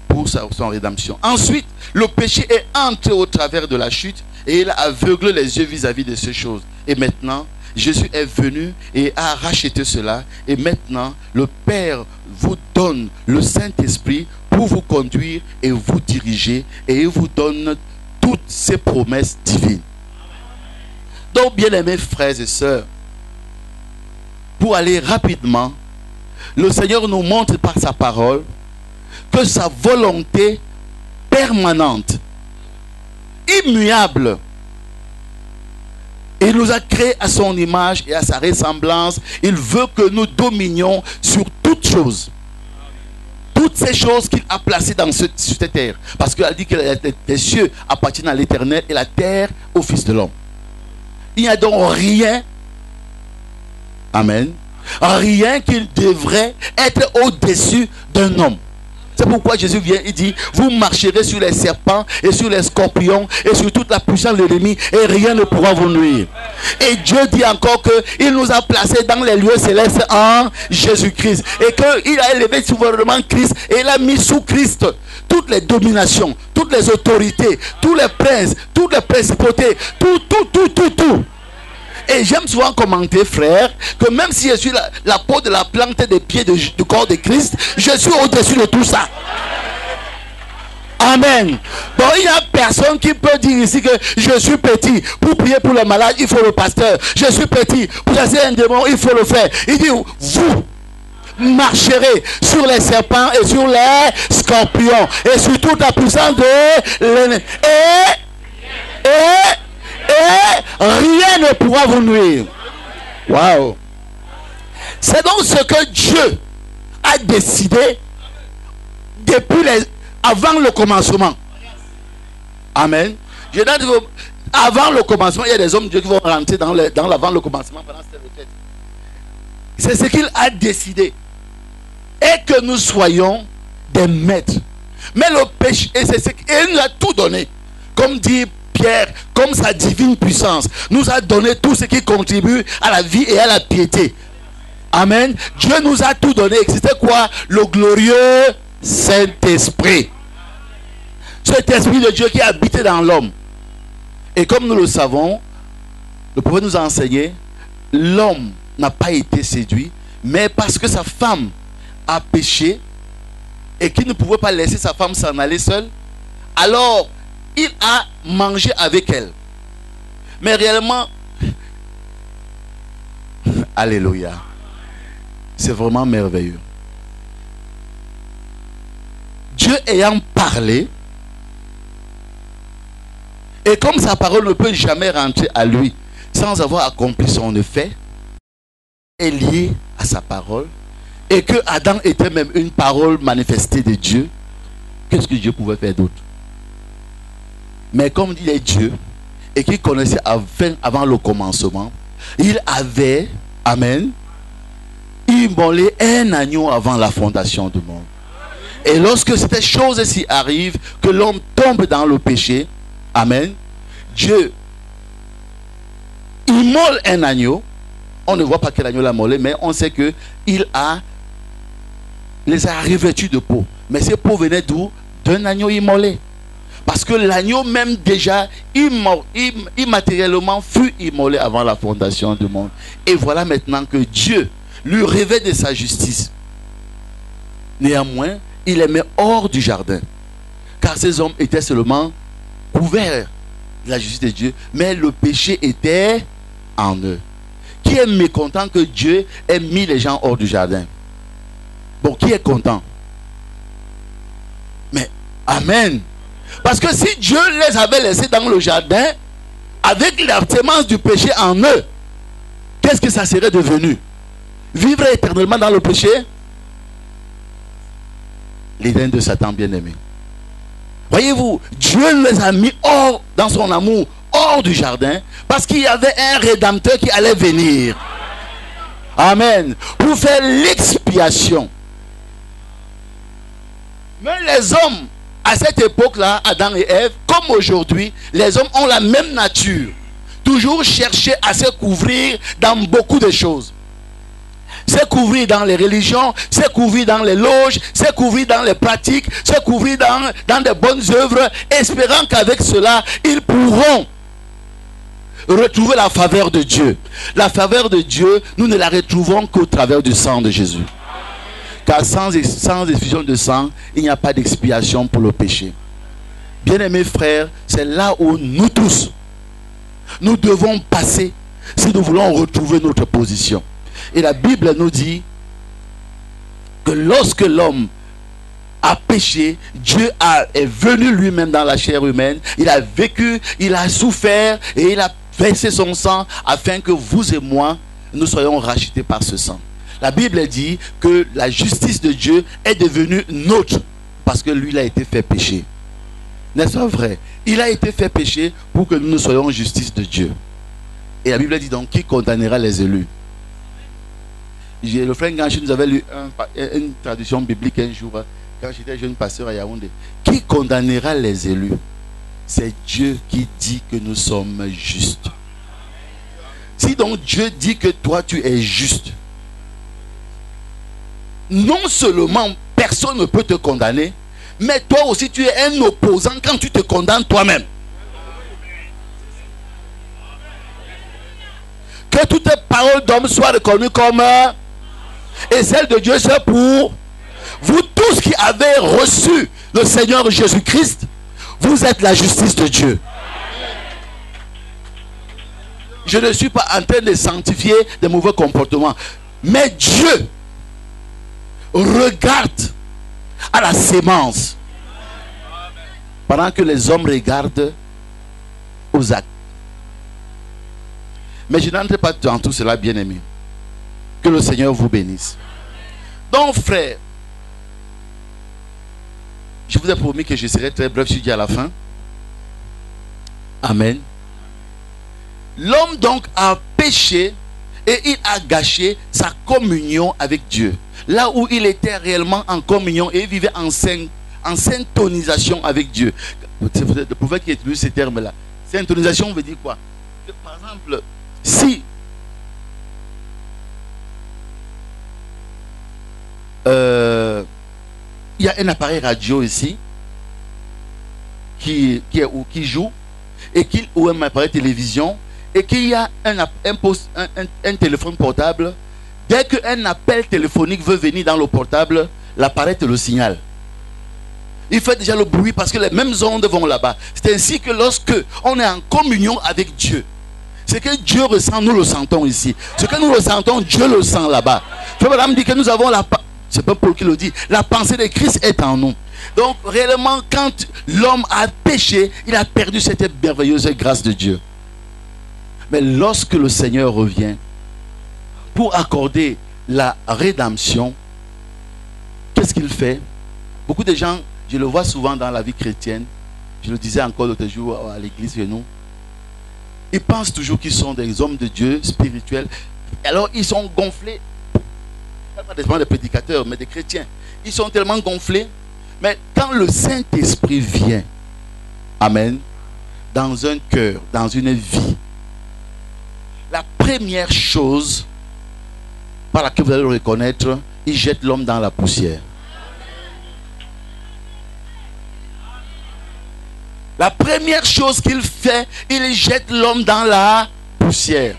pour son rédemption. Ensuite, le péché est entré au travers de la chute et il a aveuglé les yeux vis-à-vis de ces choses. Et maintenant, Jésus est venu et a racheté cela. Et maintenant, le Père vous donne le Saint-Esprit pour vous conduire et vous diriger. Et il vous donne toutes ces promesses divines. Donc, bien-aimés frères et sœurs, pour aller rapidement, le Seigneur nous montre par sa parole que sa volonté permanente, immuable, il nous a créés à son image et à sa ressemblance. Il veut que nous dominions sur toutes choses. Toutes ces choses qu'il a placées dans cette terre. Parce qu'il a dit que les cieux appartiennent à l'Éternel et la terre au Fils de l'homme. Il n'y a donc rien, amen, rien qui devrait être au-dessus d'un homme. C'est pourquoi Jésus vient et dit, vous marcherez sur les serpents et sur les scorpions et sur toute la puissance de l'ennemi et rien ne pourra vous nuire. Et Dieu dit encore qu'il nous a placés dans les lieux célestes en Jésus-Christ. Et qu'il a élevé souverainement Christ et il a mis sous Christ toutes les dominations, toutes les autorités, tous les princes, toutes les principautés, tout. Et j'aime souvent commenter, frère, que même si je suis la peau de la plante des pieds du corps de Christ, je suis au-dessus de tout ça. Amen. Bon, il n'y a personne qui peut dire ici que je suis petit. Pour prier pour les malades, il faut le pasteur. Je suis petit. Pour chasser un démon, il faut le faire. Il dit, vous marcherez sur les serpents et sur les scorpions et sur toute la puissance de l'ennemi. Et rien ne pourra vous nuire. Waouh. C'est donc ce que Dieu a décidé avant le commencement. Amen. Je dis avant le commencement, il y a des hommes de Dieu qui vont rentrer dans l'avant le commencement pendant cette retraite. C'est ce qu'il a décidé. Et que nous soyons des maîtres. Mais le péché, et il nous a tout donné. Comme dit Pierre, comme sa divine puissance, nous a donné tout ce qui contribue à la vie et à la piété. Amen. Dieu nous a tout donné. C'était quoi? Le glorieux Saint-Esprit. Cet Esprit de Dieu qui a habité dans l'homme. Et comme nous le savons, le prophète nous a enseigné, l'homme n'a pas été séduit, mais parce que sa femme a péché et qu'il ne pouvait pas laisser sa femme s'en aller seule, alors il a mangé avec elle. Mais réellement, alléluia, c'est vraiment merveilleux. Dieu ayant parlé, et comme sa parole ne peut jamais rentrer à lui sans avoir accompli son effet, est lié à sa parole, et que Adam était même une parole manifestée de Dieu, qu'est-ce que Dieu pouvait faire d'autre? Mais comme il est Dieu, et qu'il connaissait avant le commencement, il avait, amen, immolé un agneau avant la fondation du monde. Et lorsque cette chose-ci arrive, que l'homme tombe dans le péché, amen, Dieu immole un agneau. On ne voit pas quel agneau l'a mollé, mais on sait que il les a revêtus de peau. Mais ces peaux venaient d'où? D'un agneau immolé. Parce que l'agneau même déjà immatériellement fut immolé avant la fondation du monde. Et voilà maintenant que Dieu lui revêt de sa justice. Néanmoins, il les met hors du jardin. Car ces hommes étaient seulement couverts de la justice de Dieu. Mais le péché était en eux. Qui est mécontent que Dieu ait mis les gens hors du jardin? Bon, qui est content? Mais, amen. Parce que si Dieu les avait laissés dans le jardin, avec la sémence du péché en eux, qu'est-ce que ça serait devenu? Vivre éternellement dans le péché? L'Éden de Satan bien-aimé. Voyez-vous, Dieu les a mis hors, dans son amour, hors du jardin parce qu'il y avait un rédempteur qui allait venir. Amen. Pour faire l'expiation. Mais les hommes, à cette époque-là, Adam et Ève, comme aujourd'hui, les hommes ont la même nature. Toujours chercher à se couvrir dans beaucoup de choses. Se couvrir dans les religions, se couvrir dans les loges, se couvrir dans les pratiques, se couvrir dans de bonnes œuvres, espérant qu'avec cela, ils pourront retrouver la faveur de Dieu. La faveur de Dieu, nous ne la retrouvons qu'au travers du sang de Jésus. Car sans effusion de sang, il n'y a pas d'expiation pour le péché. Bien-aimés frères, c'est là où nous tous, nous devons passer si nous voulons retrouver notre position. Et la Bible nous dit que lorsque l'homme a péché, Dieu est venu lui-même dans la chair humaine, il a vécu, il a souffert et il a versé son sang afin que vous et moi, nous soyons rachetés par ce sang. La Bible dit que la justice de Dieu est devenue nôtre parce que lui, il a été fait pécher. N'est-ce pas vrai? Il a été fait pécher pour que nous ne soyons justice de Dieu. Et la Bible dit donc, qui condamnera les élus? Le frère Ganchi nous avait lu une traduction biblique un jour, quand j'étais jeune pasteur à Yaoundé. Qui condamnera les élus? C'est Dieu qui dit que nous sommes justes. Si donc Dieu dit que toi tu es juste, non seulement personne ne peut te condamner, mais toi aussi tu es un opposant quand tu te condamnes toi-même. Que toutes tes paroles d'homme soient reconnues comme et celles de Dieu c'est pour vous tous qui avez reçu le Seigneur Jésus-Christ. Vous êtes la justice de Dieu. Je ne suis pas en train de sanctifier des mauvais comportements, mais Dieu regarde à la sémence pendant que les hommes regardent aux actes. Mais je n'entre pas dans tout cela, bien-aimé. Que le Seigneur vous bénisse. Donc, frère, je vous ai promis que je serai très bref, je dis à la fin. Amen. L'homme donc a péché et il a gâché sa communion avec Dieu. Là où il était réellement en communion et il vivait en syntonisation avec Dieu. C'est le prophète qui utilise ces termes-là. Syntonisation veut dire quoi? Par exemple, si il y a un appareil radio ici qui joue et ou un appareil télévision et qu'il y a un téléphone portable, dès qu'un appel téléphonique veut venir dans le portable, l'appareil te le signale. Il fait déjà le bruit parce que les mêmes ondes vont là-bas. C'est ainsi que lorsque on est en communion avec Dieu, ce que Dieu ressent, nous le sentons ici. Ce que nous ressentons, Dieu le sent là-bas. Frère Madame dit que nous avons c'est pas Paul qui le dit, la pensée de Christ est en nous. Donc réellement, quand l'homme a péché, il a perdu cette merveilleuse grâce de Dieu. Mais lorsque le Seigneur revient pour accorder la rédemption, qu'est-ce qu'il fait? Beaucoup de gens, je le vois souvent dans la vie chrétienne, je le disais encore l'autre jour à l'église chez nous, ils pensent toujours qu'ils sont des hommes de Dieu spirituels. Alors ils sont gonflés, pas des prédicateurs, mais des chrétiens. Ils sont tellement gonflés. Mais quand le Saint-Esprit vient, amen, dans un cœur, dans une vie, la première chose par laquelle vous allez le reconnaître, il jette l'homme dans la poussière. La première chose qu'il fait, il jette l'homme dans la poussière.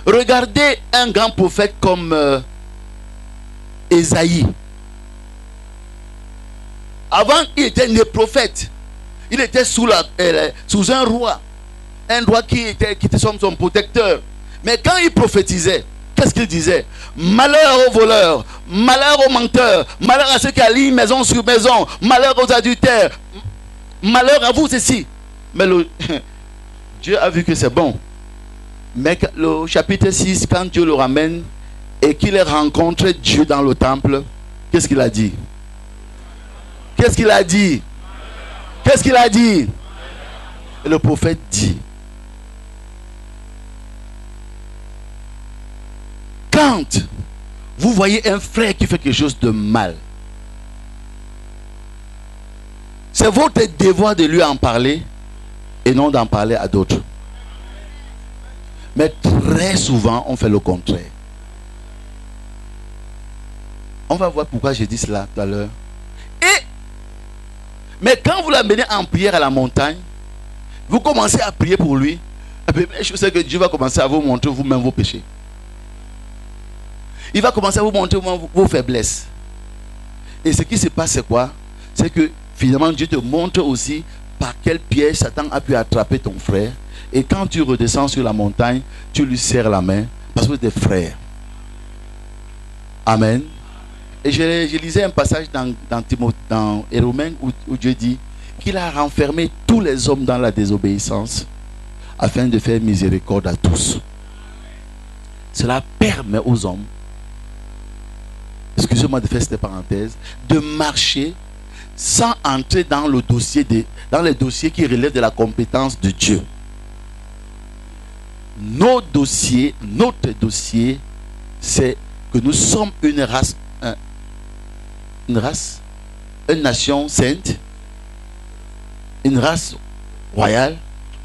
Regardez un grand prophète comme Ésaïe. Avant, il était né prophète. Il était sous un roi qui était son protecteur. Mais quand il prophétisait, qu'est-ce qu'il disait? Malheur aux voleurs, malheur aux menteurs, malheur à ceux qui allient maison sur maison, malheur aux adultères, malheur à vous ceci. Mais Dieu a vu que c'est bon. Mais le chapitre 6, quand Dieu le ramène et qu'il rencontre Dieu dans le temple, qu'est-ce qu'il a dit? Qu'est-ce qu'il a dit? Qu'est-ce qu'il a dit? Et le prophète dit, quand vous voyez un frère qui fait quelque chose de mal, c'est votre devoir de lui en parler et non d'en parler à d'autres. Mais très souvent, on fait le contraire. On va voir pourquoi j'ai dit cela tout à l'heure. Mais quand vous l'amenez en prière à la montagne, vous commencez à prier pour lui. Je sais que Dieu va commencer à vous montrer vous-même vos péchés. Il va commencer à vous montrer vos faiblesses. Et ce qui se passe, c'est quoi? C'est que finalement, Dieu te montre aussi par quel piège Satan a pu attraper ton frère. Et quand tu redescends sur la montagne, tu lui serres la main parce que vous êtes frères. Amen. Et je lisais un passage dans Romains où Dieu dit qu'il a renfermé tous les hommes dans la désobéissance afin de faire miséricorde à tous. Cela permet aux hommes, excusez-moi de faire cette parenthèse, de marcher sans entrer dans les dossiers qui relèvent de la compétence de Dieu. Notre dossier, c'est que nous sommes une nation sainte, une race royale,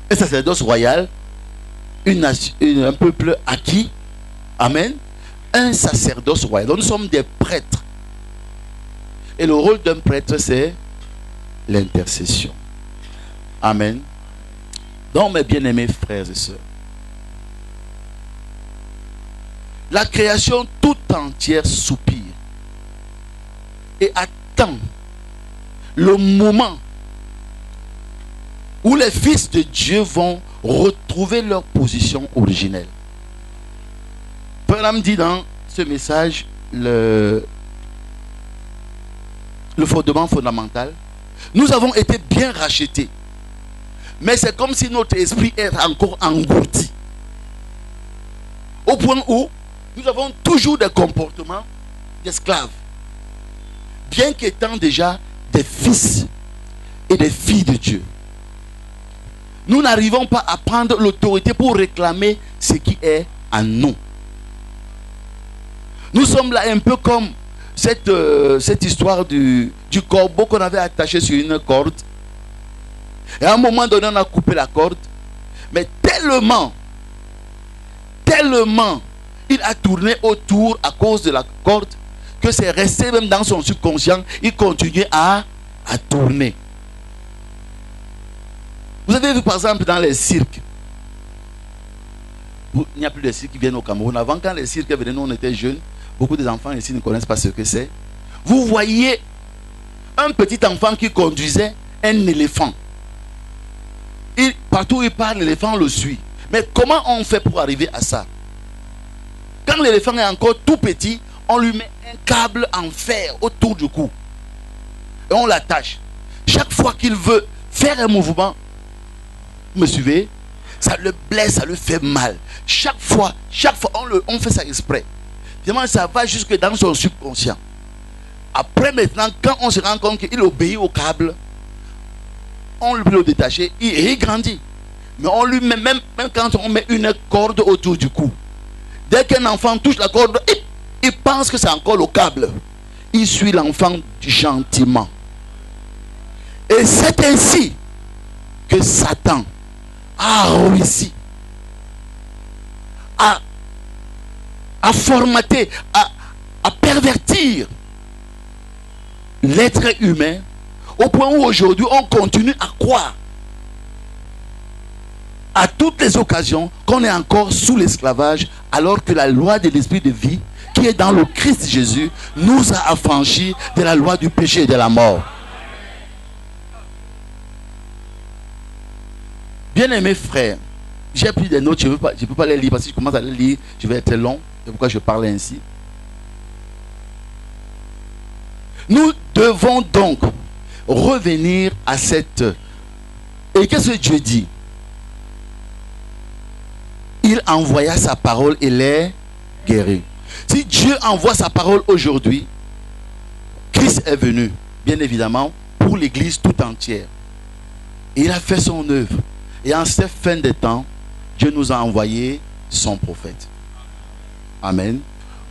un sacerdoce royal, un peuple acquis. Amen. Un sacerdoce royal. Donc nous sommes des prêtres. Et le rôle d'un prêtre, c'est l'intercession. Amen. Donc mes bien-aimés frères et sœurs, la création tout entière soupire et attend le moment où les fils de Dieu vont retrouver leur position originelle. Frère dit dans ce message le fondement fondamental. Nous avons été bien rachetés, mais c'est comme si notre esprit est encore engourdi au point où nous avons toujours des comportements d'esclaves, bien qu'étant déjà des fils et des filles de Dieu. Nous n'arrivons pas à prendre l'autorité pour réclamer ce qui est en nous. Nous sommes là un peu comme cette histoire du corbeau qu'on avait attaché sur une corde. Et à un moment donné, on a coupé la corde. Mais tellement il a tourné autour à cause de la corde que c'est resté même dans son subconscient. Il continuait à tourner. Vous avez vu par exemple dans les cirques. Il n'y a plus de cirques qui viennent au Cameroun. Avant, quand les cirques venaient, nous on était jeunes. Beaucoup des enfants ici ne connaissent pas ce que c'est. Vous voyez un petit enfant qui conduisait un éléphant. Partout où il part, l'éléphant le suit. Mais comment on fait pour arriver à ça? Quand l'éléphant est encore tout petit, on lui met un câble en fer autour du cou. Et on l'attache. Chaque fois qu'il veut faire un mouvement, vous me suivez? Ça le blesse, ça le fait mal. Chaque fois, on fait ça exprès. Finalement, ça va jusque dans son subconscient. Après, maintenant, quand on se rend compte qu'il obéit au câble, on lui le détacher, il grandit. Mais on lui met, même quand on met une corde autour du cou, dès qu'un enfant touche la corde, il pense que c'est encore le câble. Il suit l'enfant gentiment. Et c'est ainsi que Satan a réussi à formater, à pervertir l'être humain au point où aujourd'hui on continue à croire à toutes les occasions qu'on est encore sous l'esclavage, alors que la loi de l'esprit de vie qui est dans le Christ Jésus nous a affranchis de la loi du péché et de la mort. Bien-aimés frères, j'ai pris des notes, je ne peux pas les lire parce que si je commence à les lire, je vais être long. C'est pourquoi je parle ainsi. Nous devons donc revenir à cette... Et qu'est-ce que Dieu dit? Il envoya sa parole et les guérit. Si Dieu envoie sa parole aujourd'hui, Christ est venu, bien évidemment, pour l'église tout entière. Il a fait son œuvre. Et en cette fin des temps, Dieu nous a envoyé son prophète. Amen.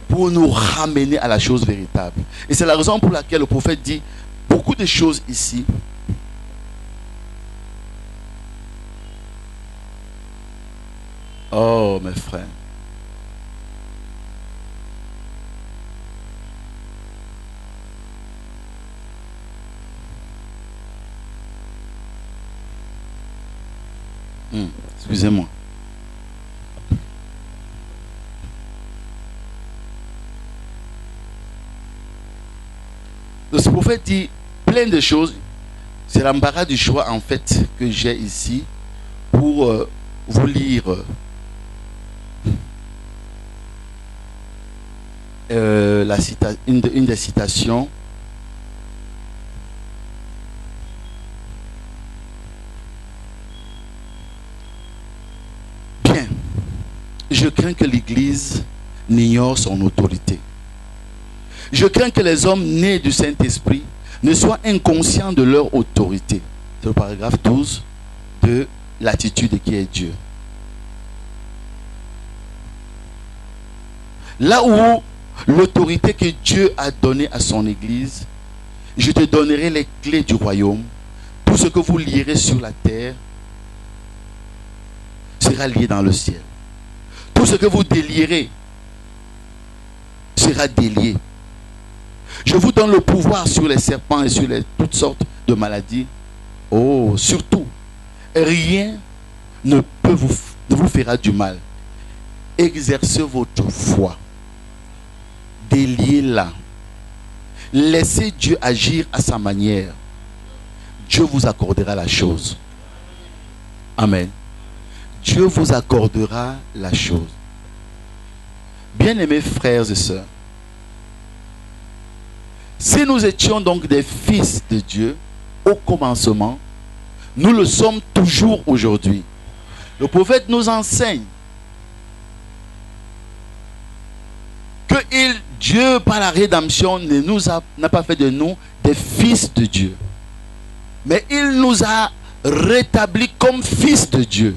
pour nous ramener à la chose véritable. Et c'est la raison pour laquelle le prophète dit beaucoup de choses ici. Oh mes frères. Excusez-moi. Ce prophète dit plein de choses. C'est l'embarras du choix en fait que j'ai ici pour vous lire une des citations. Bien, je crains que l'Église n'ignore son autorité. Je crains que les hommes nés du Saint-Esprit ne soient inconscients de leur autorité. C'est le paragraphe 12 de l'attitude de qui est Dieu. Là où l'autorité que Dieu a donnée à son Église, je te donnerai les clés du royaume. Tout ce que vous lierez sur la terre sera lié dans le ciel. Tout ce que vous délierez sera délié. Je vous donne le pouvoir sur les serpents et sur toutes sortes de maladies. Oh, surtout, rien ne vous fera du mal. Exercez votre foi. Déliez-la. Laissez Dieu agir à sa manière. Dieu vous accordera la chose. Amen. Dieu vous accordera la chose. Bien-aimés frères et sœurs, si nous étions donc des fils de Dieu au commencement, nous le sommes toujours aujourd'hui. Le prophète nous enseigne que Dieu, par la rédemption, n'a pas fait de nous des fils de Dieu. Mais il nous a rétablis comme fils de Dieu.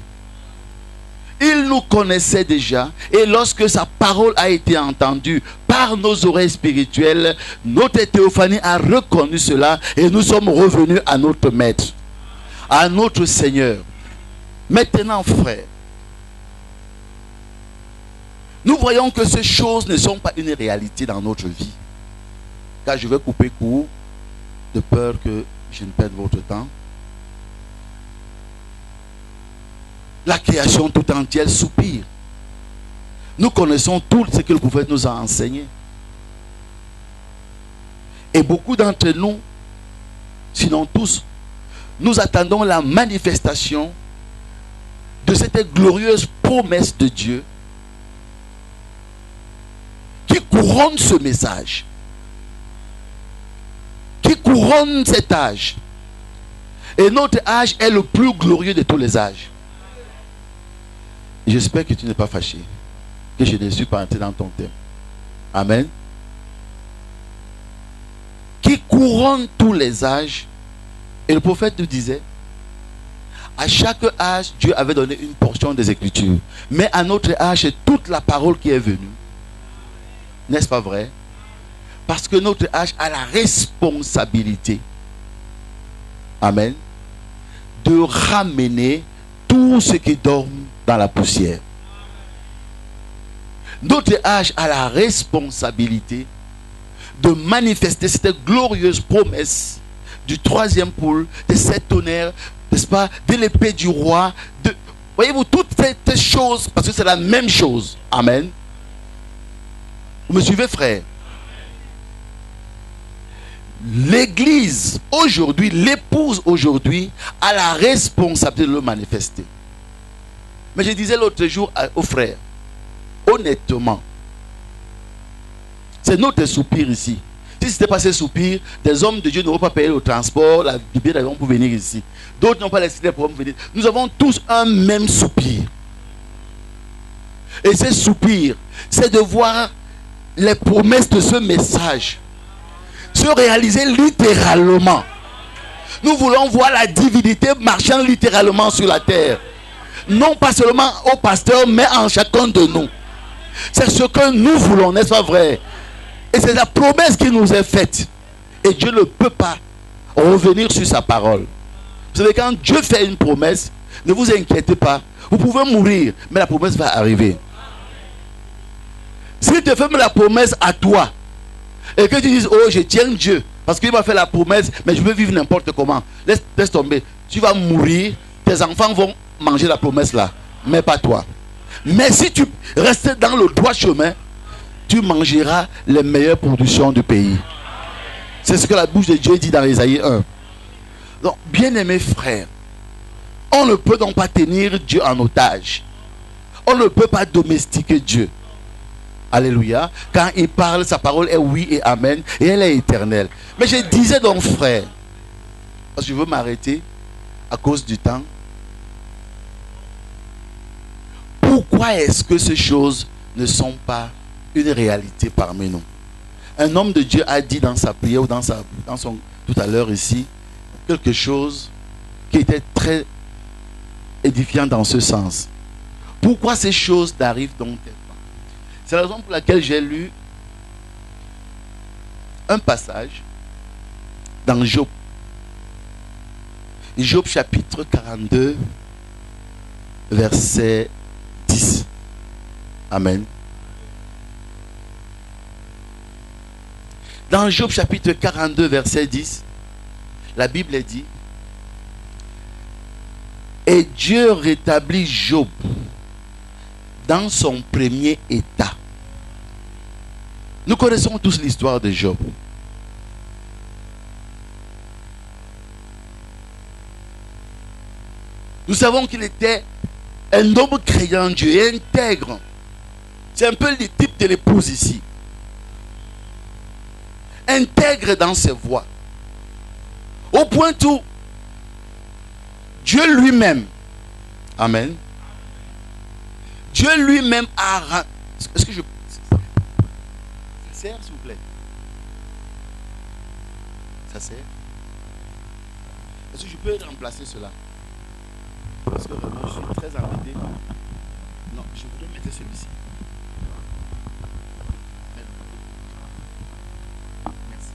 Il nous connaissait déjà, et lorsque sa parole a été entendue par nos oreilles spirituelles, notre théophanie a reconnu cela et nous sommes revenus à notre maître, à notre Seigneur. Maintenant, frères, nous voyons que ces choses ne sont pas une réalité dans notre vie. Car je vais couper court, de peur que je ne perde votre temps. La création tout entière soupire. Nous connaissons tout ce que le prophète nous a enseigné. Et beaucoup d'entre nous, sinon tous, nous attendons la manifestation de cette glorieuse promesse de Dieu qui couronne ce message, qui couronne cet âge. Et notre âge est le plus glorieux de tous les âges. J'espère que tu n'es pas fâché, que je ne suis pas entré dans ton thème. Amen. Qui couronne tous les âges. Et le prophète nous disait, à chaque âge, Dieu avait donné une portion des Écritures. Mais à notre âge, c'est toute la parole qui est venue. N'est-ce pas vrai? Parce que notre âge a la responsabilité, amen, de ramener tout ce qui dort dans la poussière. Notre âge a la responsabilité de manifester cette glorieuse promesse du troisième pôle, de cet honneur, n'est-ce pas, de l'épée du roi. Voyez-vous, toutes ces choses, parce que c'est la même chose. Amen. Vous me suivez, frère? L'église aujourd'hui, l'épouse aujourd'hui, a la responsabilité de le manifester. Mais je disais l'autre jour aux frères, honnêtement, c'est notre soupir ici. Si ce n'était pas ces soupirs, des hommes de Dieu n'auraient pas payé le transport, la billet d'avion pour venir ici. D'autres n'ont pas laissé les problèmes pour venir. Nous avons tous un même soupir. Et ce soupir, c'est de voir les promesses de ce message se réaliser littéralement. Nous voulons voir la divinité marchant littéralement sur la terre. Non pas seulement au pasteur, mais en chacun de nous. C'est ce que nous voulons, n'est-ce pas vrai? Et c'est la promesse qui nous est faite. Et Dieu ne peut pas revenir sur sa parole. Vous savez, quand Dieu fait une promesse, ne vous inquiétez pas. Vous pouvez mourir, mais la promesse va arriver. S'il te fait la promesse à toi, et que tu dises, oh, je tiens Dieu, parce qu'il m'a fait la promesse, mais je veux vivre n'importe comment. Laisse tomber. Tu vas mourir, tes enfants vont manger la promesse là, mais pas toi. Mais si tu restes dans le droit chemin, tu mangeras les meilleures productions du pays. C'est ce que la bouche de Dieu dit dans Ésaïe 1. Donc, bien-aimés frères, on ne peut donc pas tenir Dieu en otage. On ne peut pas domestiquer Dieu. Alléluia. Quand il parle, sa parole est oui et amen. Et elle est éternelle. Mais je disais donc, frère, parce que je veux m'arrêter à cause du temps. Pourquoi est-ce que ces choses ne sont pas une réalité parmi nous? Un homme de Dieu a dit dans sa prière ou dans son tout à l'heure ici quelque chose qui était très édifiant dans ce sens. Pourquoi ces choses n'arrivent donc pas? C'est la raison pour laquelle j'ai lu un passage dans Job. Job chapitre 42, verset 10. Amen. Dans Job chapitre 42, verset 10, la Bible dit: et Dieu rétablit Job dans son premier état. Nous connaissons tous l'histoire de Job. Nous savons qu'il était un homme créant Dieu et intègre. C'est un peu le type de l'épouse ici. Intègre dans ses voies. Au point où Dieu lui-même, amen, Dieu lui-même a... Est-ce que je... Ça sert, s'il vous plaît? Ça sert? Est-ce que je peux remplacer cela? Parce que vraiment, je suis très embêté. Non, je voudrais mettre celui-ci. Merci.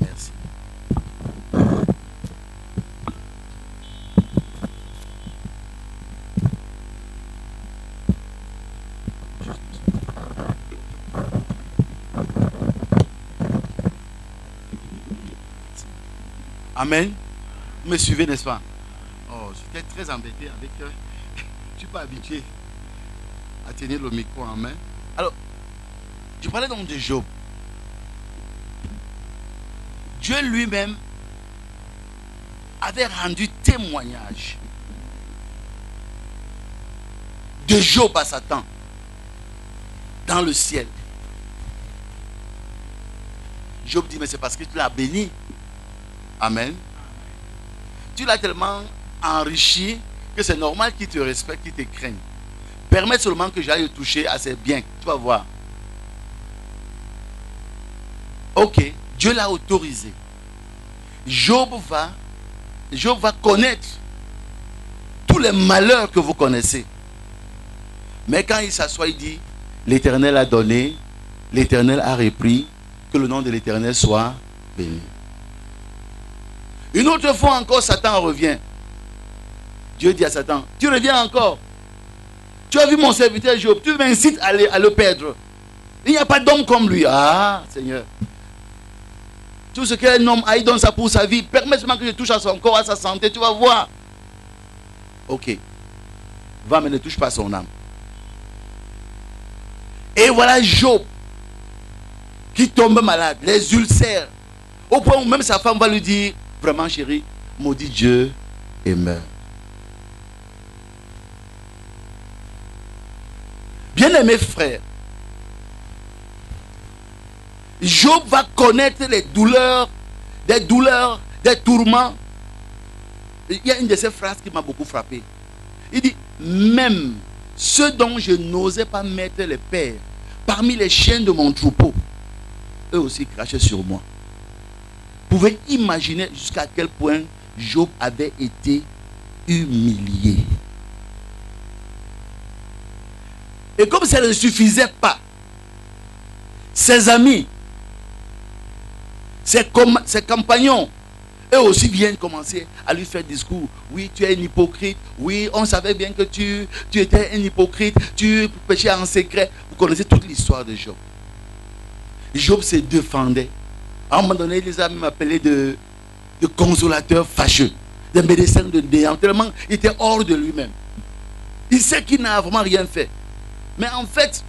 Merci. Amen. Vous me suivez, n'est-ce pas? Oh, j'étais très embêté avec... je ne suis pas habitué à tenir le micro en main. Alors, je parlais donc de Job. Dieu lui-même avait rendu témoignage de Job à Satan dans le ciel. Job dit, mais c'est parce que tu l'as béni. Amen. Tu l'as tellement enrichi que c'est normal qu'il te respecte, qu'il te craigne. Permets seulement que j'aille toucher à ses biens. Tu vas voir. Ok, Dieu l'a autorisé. Job va connaître tous les malheurs que vous connaissez. Mais quand il s'assoit, il dit, l'Éternel a donné, l'Éternel a repris, que le nom de l'Éternel soit béni. Une autre fois encore, Satan revient. Dieu dit à Satan, tu reviens encore. Tu as vu mon serviteur Job, tu m'incites à le perdre. Il n'y a pas d'homme comme lui. Ah, Seigneur. Tout ce qu'un homme a, il donne ça pour sa vie. Permets seulement que je touche à son corps, à sa santé, tu vas voir. Ok. Va, mais ne touche pas son âme. Et voilà Job qui tombe malade, les ulcères. Au point où même sa femme va lui dire, vraiment chérie, maudit Dieu et meurt. Bien-aimés frères, Job va connaître les douleurs, des tourments. Il y a une de ces phrases qui m'a beaucoup frappé. Il dit, même ceux dont je n'osais pas mettre les pères parmi les chiens de mon troupeau, eux aussi crachaient sur moi. Vous pouvez imaginer jusqu'à quel point Job avait été humilié. Et comme ça ne suffisait pas, ses amis, ses compagnons, eux aussi viennent commencer à lui faire discours. Oui, tu es un hypocrite. Oui, on savait bien que tu étais un hypocrite. Tu péchais en secret. Vous connaissez toute l'histoire de Job. Job se défendait. À un moment donné, il les a même appelés de consolateurs fâcheux, de médecins de néant, tellement il était hors de lui-même. Il sait qu'il n'a vraiment rien fait. Mais en fait,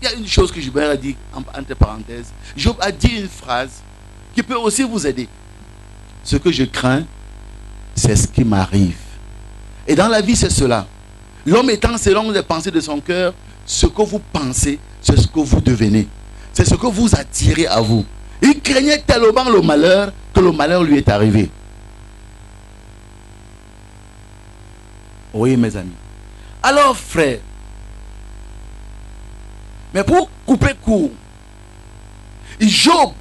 il y a une chose que je voudrais dire entre parenthèses. Job a dit une phrase qui peut aussi vous aider. Ce que je crains, c'est ce qui m'arrive. Et dans la vie, c'est cela. L'homme étant selon les pensées de son cœur, ce que vous pensez, c'est ce que vous devenez. C'est ce que vous attirez à vous. Il craignait tellement le malheur que le malheur lui est arrivé. Oui, mes amis. Alors, frère, mais pour couper court, Job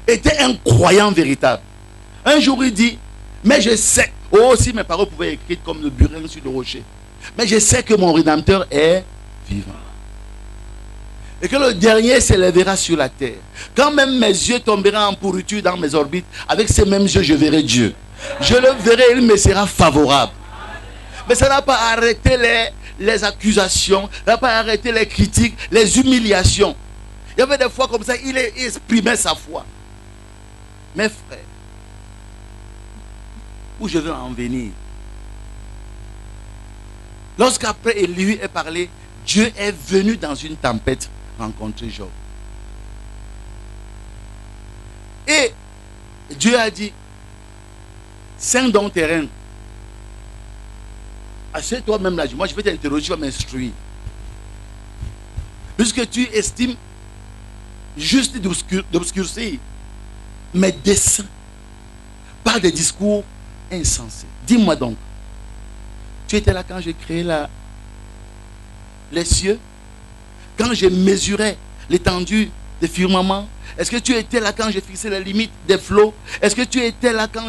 était un croyant véritable. Un jour, il dit, mais je sais, oh, si mes paroles pouvaient être écrites comme le burin sur le rocher, mais je sais que mon Rédempteur est vivant. Et que le dernier s'élèvera sur la terre. Quand même mes yeux tomberont en pourriture dans mes orbites, avec ces mêmes yeux, je verrai Dieu. Je le verrai, il me sera favorable. Mais ça n'a pas arrêté les accusations, ça n'a pas arrêté les critiques, les humiliations. Il y avait des fois comme ça, il exprimait sa foi. Mes frères, où je veux en venir? Lorsqu'après Élie est parlé, Dieu est venu dans une tempête rencontrer Job. Et Dieu a dit, sème dans le terrain. Assieds-toi même là. Moi je vais t'interroger, tu vas m'instruire. Puisque tu estimes juste d'obscurcir mes desseins par des discours insensés. Dis-moi donc, tu étais là quand j'ai créé les cieux? Quand je mesurais l'étendue des firmaments? Est-ce que tu étais là quand j'ai fixé les limites des flots? Est-ce que tu étais là quand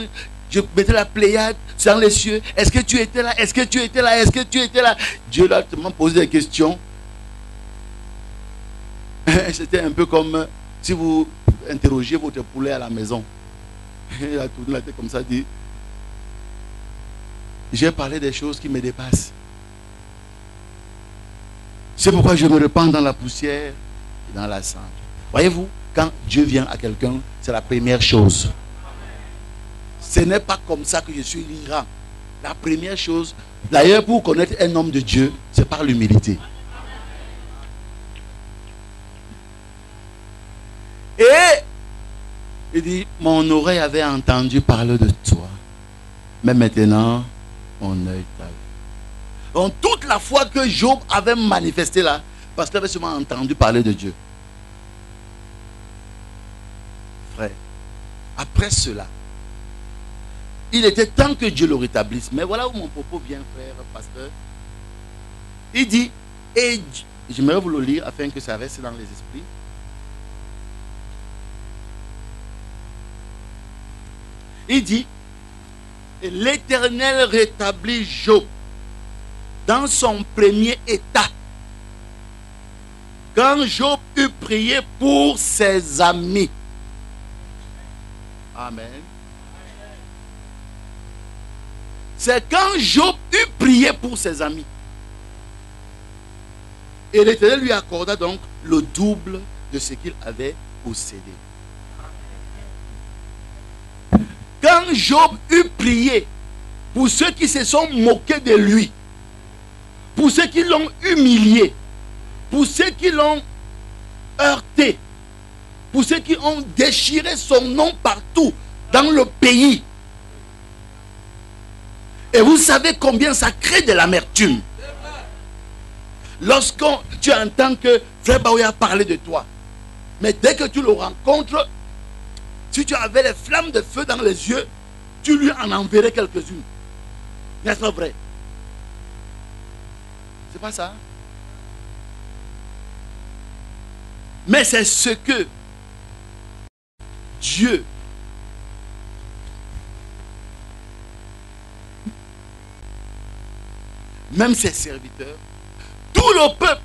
je mettais la Pléiade dans les cieux? Est-ce que tu étais là? Est-ce que tu étais là? Est-ce que tu étais là? Dieu l'a tellement posé des questions. C'était un peu comme si vous interrogiez votre poulet à la maison. Il a tourné la tête comme ça, dit, j'ai parlé des choses qui me dépassent. C'est pourquoi je me repens dans la poussière et dans la cendre. Voyez-vous, quand Dieu vient à quelqu'un, c'est la première chose. Ce n'est pas comme ça que je suis l'Iran. La première chose, d'ailleurs, pour connaître un homme de Dieu, c'est par l'humilité. Et il dit, mon oreille avait entendu parler de toi, mais maintenant, mon œil t'a vu. Donc toute la foi que Job avait manifestée là, parce qu'il avait seulement entendu parler de Dieu. Frère, après cela, il était temps que Dieu le rétablisse. Mais voilà où mon propos vient, frère, pasteur. Il dit, et j'aimerais vous le lire afin que ça reste dans les esprits. Il dit, l'Éternel rétablit Job dans son premier état. Quand Job eut prié pour ses amis. Amen. C'est quand Job eut prié pour ses amis. Et l'Éternel lui accorda donc le double de ce qu'il avait possédé. Quand Job eut prié pour ceux qui se sont moqués de lui, pour ceux qui l'ont humilié, pour ceux qui l'ont heurté, pour ceux qui ont déchiré son nom partout dans le pays. Et vous savez combien ça crée de l'amertume. Lorsque tu entends que Frère Baouya parler de toi, mais dès que tu le rencontres, si tu avais les flammes de feu dans les yeux, tu lui en enverrais quelques-unes. N'est-ce pas vrai? C'est pas ça? Mais c'est ce que Dieu même ses serviteurs, tout le peuple,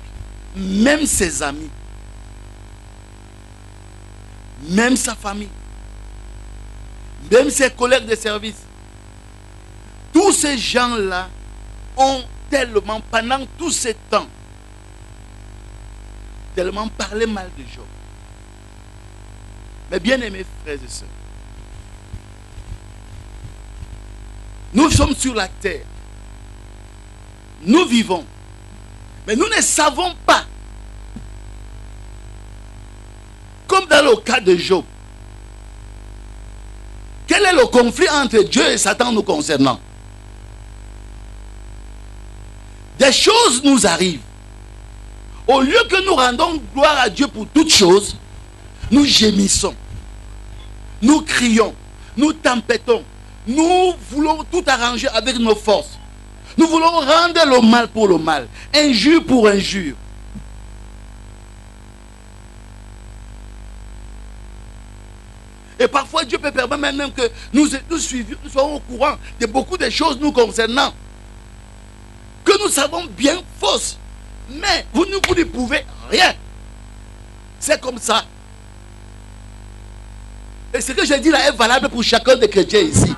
même ses amis, même sa famille, même ses collègues de service. Tous ces gens-là ont tellement, pendant tout ce temps, tellement parlé mal de Job. Mais bien aimés frères et sœurs, nous sommes sur la terre. Nous vivons. Mais nous ne savons pas. Comme dans le cas de Job. Quel est le conflit entre Dieu et Satan nous concernant? Des choses nous arrivent. Au lieu que nous rendons gloire à Dieu pour toutes choses, nous gémissons. Nous crions. Nous tempêtons. Nous voulons tout arranger avec nos forces. Nous voulons rendre le mal pour le mal. Injure pour injure. Et parfois Dieu peut permettre même que nous soyons au courant de beaucoup de choses nous concernant. Que nous savons bien fausses. Mais vous ne pouvez prouver rien. C'est comme ça. Et ce que je dis là est valable pour chacun des chrétiens ici.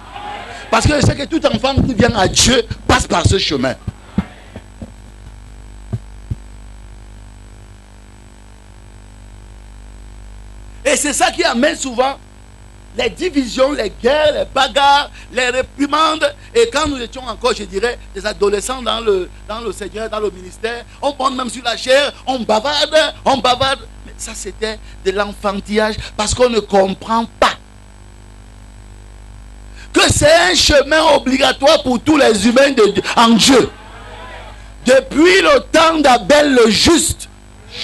Parce que je sais que tout enfant qui vient à Dieu passe par ce chemin. Et c'est ça qui amène souvent les divisions, les guerres, les bagarres, les réprimandes. Et quand nous étions encore, je dirais, des adolescents dans le Seigneur, dans le ministère, on prend même sur la chair, on bavarde. Mais ça, c'était de l'enfantillage parce qu'on ne comprend pas que c'est un chemin obligatoire pour tous les humains en Dieu. Depuis le temps d'Abel le juste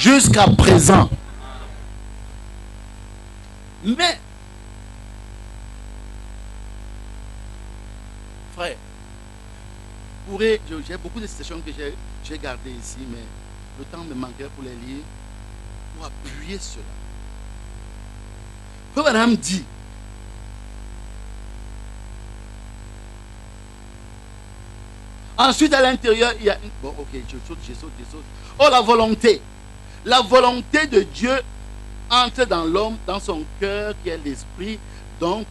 jusqu'à présent. Mais, frère, j'ai beaucoup de citations que j'ai gardées ici, mais le temps me manquerait pour les lire, pour appuyer cela. Frère Madame dit, ensuite à l'intérieur, il y a... Bon, ok, je saute. Oh, la volonté. La volonté de Dieu entre dans l'homme, dans son cœur qui est l'esprit. Donc,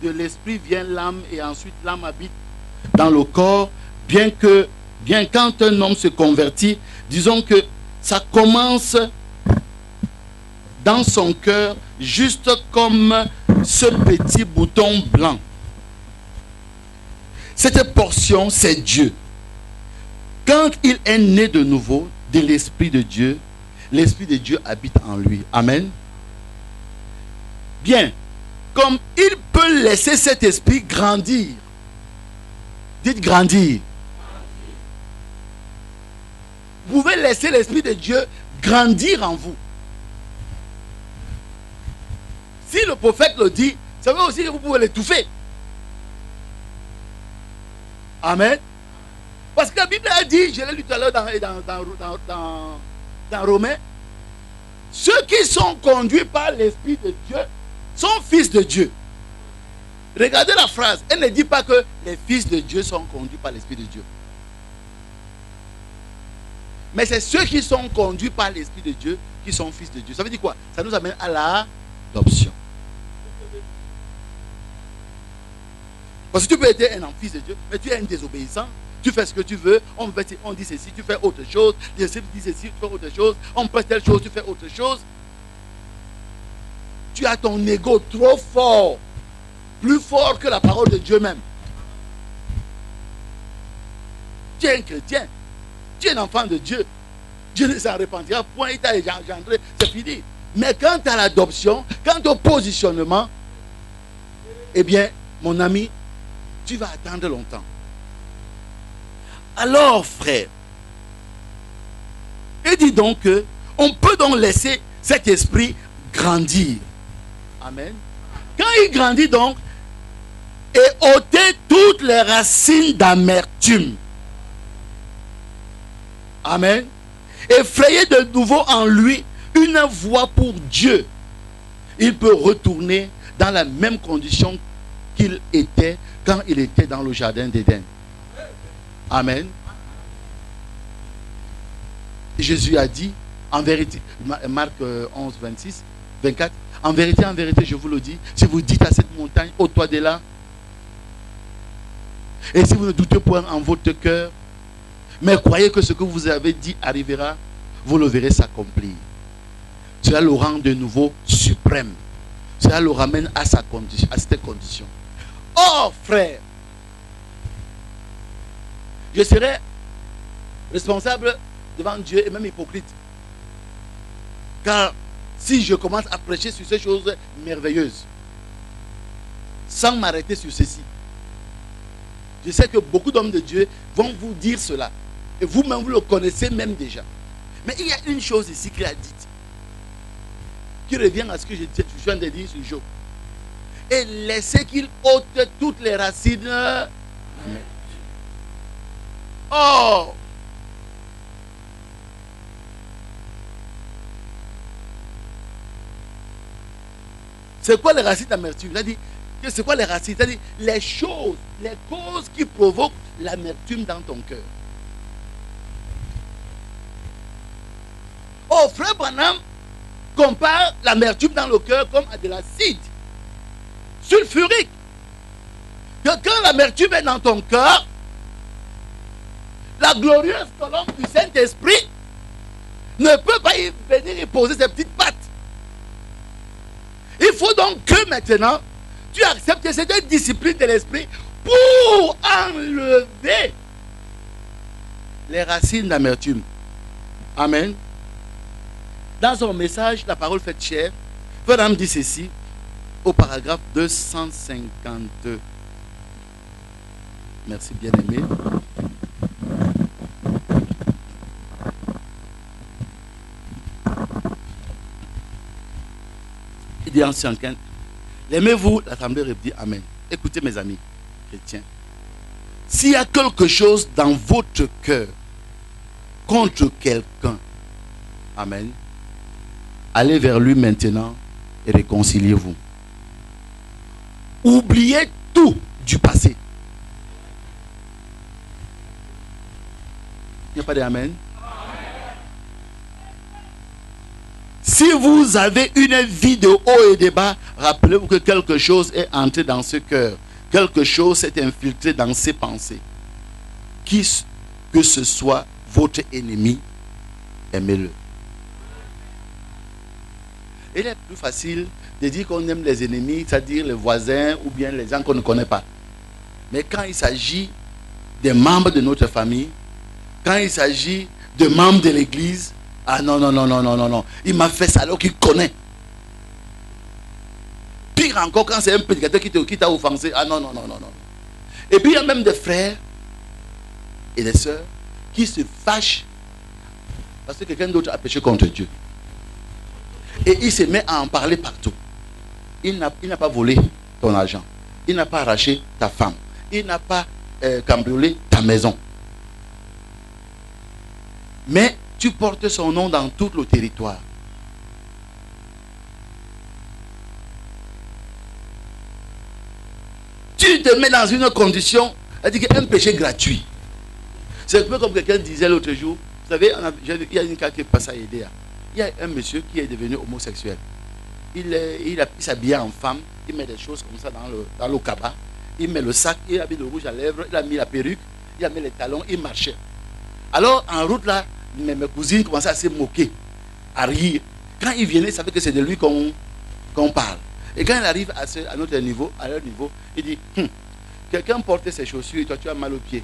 de l'esprit vient l'âme et ensuite l'âme habite dans le corps. Bien quand un homme se convertit, disons que ça commence dans son cœur, juste comme ce petit bouton blanc. Cette portion, c'est Dieu. Quand il est né de nouveau de l'Esprit de Dieu, l'Esprit de Dieu habite en lui. Amen. Bien. Comme il peut laisser cet esprit grandir. Dites grandir. Vous pouvez laisser l'Esprit de Dieu grandir en vous. Si le prophète le dit, ça veut aussi que vous pouvez l'étouffer. Amen. Parce que la Bible a dit, je l'ai lu tout à l'heure dans Romains, ceux qui sont conduits par l'Esprit de Dieu sont fils de Dieu. Regardez la phrase. Elle ne dit pas que les fils de Dieu sont conduits par l'Esprit de Dieu. Mais c'est ceux qui sont conduits par l'Esprit de Dieu qui sont fils de Dieu. Ça veut dire quoi? Ça nous amène à l'adoption. Parce que tu peux être un fils de Dieu, mais tu es un désobéissant. Tu fais ce que tu veux, on dit ceci, tu fais autre chose. Les disciples disent ceci, tu fais autre chose. On prête telle chose, tu fais autre chose. Tu as ton ego trop fort. Plus fort que la parole de Dieu même. Tu es un chrétien. Tu es un enfant de Dieu. Dieu ne s'en repentira point, il t'a engendré, c'est fini. Mais quant à l'adoption, quant au positionnement, eh bien, mon ami, tu vas attendre longtemps. Alors, frère, il dit donc que on peut donc laisser cet esprit grandir. Amen. Quand il grandit donc, et ôter toutes les racines d'amertume. Amen. Et frayer de nouveau en lui une voie pour Dieu. Il peut retourner dans la même condition qu'il était quand il était dans le jardin d'Éden. Amen. Jésus a dit, en vérité, Marc 11, 26, 24, en vérité, je vous le dis, si vous dites à cette montagne, ôte-toi de là, et si vous ne doutez point en votre cœur, mais croyez que ce que vous avez dit arrivera, vous le verrez s'accomplir. Cela le rend de nouveau suprême. Cela le ramène à sa condition, à cette condition. Oh frère, je serai responsable devant Dieu et même hypocrite. Car si je commence à prêcher sur ces choses merveilleuses, sans m'arrêter sur ceci, je sais que beaucoup d'hommes de Dieu vont vous dire cela. Et vous-même, vous le connaissez même déjà. Mais il y a une chose ici qu'il a dite, qui revient à ce que je viens de dire sur Job. Et laissez qu'il ôte toutes les racines. Oh! C'est quoi les racines d'amertume? C'est-à-dire, c'est quoi les racines? C'est-à-dire, les choses, les causes qui provoquent l'amertume dans ton cœur. Oh, frère Branham compare l'amertume dans le cœur comme à de l'acide sulfurique. Que quand l'amertume est dans ton cœur, la glorieuse colombe du Saint-Esprit ne peut pas y venir y poser ses petites pattes. Il faut donc que maintenant, tu acceptes cette discipline de l'esprit pour enlever les racines d'amertume. Amen. Dans son message, la parole faite chair, Frère Branham dit ceci au paragraphe 252. Merci bien aimé. Il dit en 115, l'aimez-vous? L'assemblée dit Amen. Écoutez mes amis chrétiens, s'il y a quelque chose dans votre cœur contre quelqu'un, Amen, allez vers lui maintenant et réconciliez-vous. Oubliez tout du passé. Il n'y a pas d'Amen. Si vous avez une vie de haut et de bas, rappelez-vous que quelque chose est entré dans ce cœur. Quelque chose s'est infiltré dans ses pensées. Qui que ce soit votre ennemi, aimez-le. Il est plus facile de dire qu'on aime les ennemis, c'est-à-dire les voisins ou bien les gens qu'on ne connaît pas. Mais quand il s'agit des membres de notre famille, quand il s'agit de membres de l'église, ah non, non, non, non, non, non, non. Il m'a fait ça alors qu'il connaît. Pire encore quand c'est un prédicateur qui t'a offensé. Ah non, non, non, non, non. Et puis il y a même des frères et des sœurs qui se fâchent parce que quelqu'un d'autre a péché contre Dieu. Et il se met à en parler partout. Il n'a pas volé ton argent. Il n'a pas arraché ta femme. Il n'a pas cambriolé ta maison. Mais tu portes son nom dans tout le territoire. Tu te mets dans une condition, c'est-à-dire un péché gratuit. C'est un peu comme quelqu'un disait l'autre jour. Vous savez, il y a une cas qui est passée à Edea. Il y a un monsieur qui est devenu homosexuel. Il s'habille en femme, il met des choses comme ça dans le cabas. Il met le sac, il a mis le rouge à lèvres, il a mis la perruque, il a mis les talons, il marchait. Alors en route là, mes cousines commençaient à se moquer, à rire. Quand il venait, ils savaient que c'est de lui qu'on parle. Et quand il arrive à notre niveau, à leur niveau, il dit, quelqu'un portait ses chaussures et toi tu as mal aux pieds.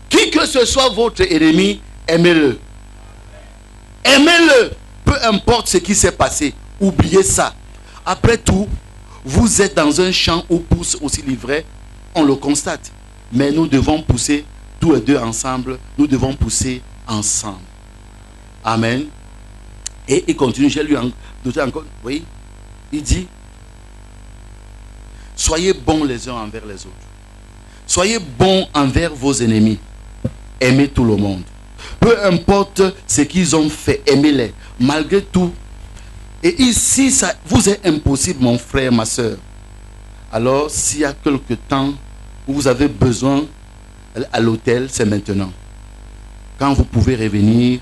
Qui que ce soit votre ennemi, aimez-le. Aimez-le. Peu importe ce qui s'est passé, oubliez ça. Après tout, vous êtes dans un champ où pousse aussi l'ivraie, on le constate. Mais nous devons pousser tous les deux ensemble, nous devons pousser ensemble. Amen. Et il continue, j'ai lu d'autres encore, oui, il dit, soyez bons les uns envers les autres. Soyez bons envers vos ennemis. Aimez tout le monde. Peu importe ce qu'ils ont fait, aimez-les. Malgré tout, Et ici, ça vous est impossible, mon frère, ma soeur. Alors, s'il y a quelque temps où vous avez besoin à l'hôtel, c'est maintenant. Quand vous pouvez revenir,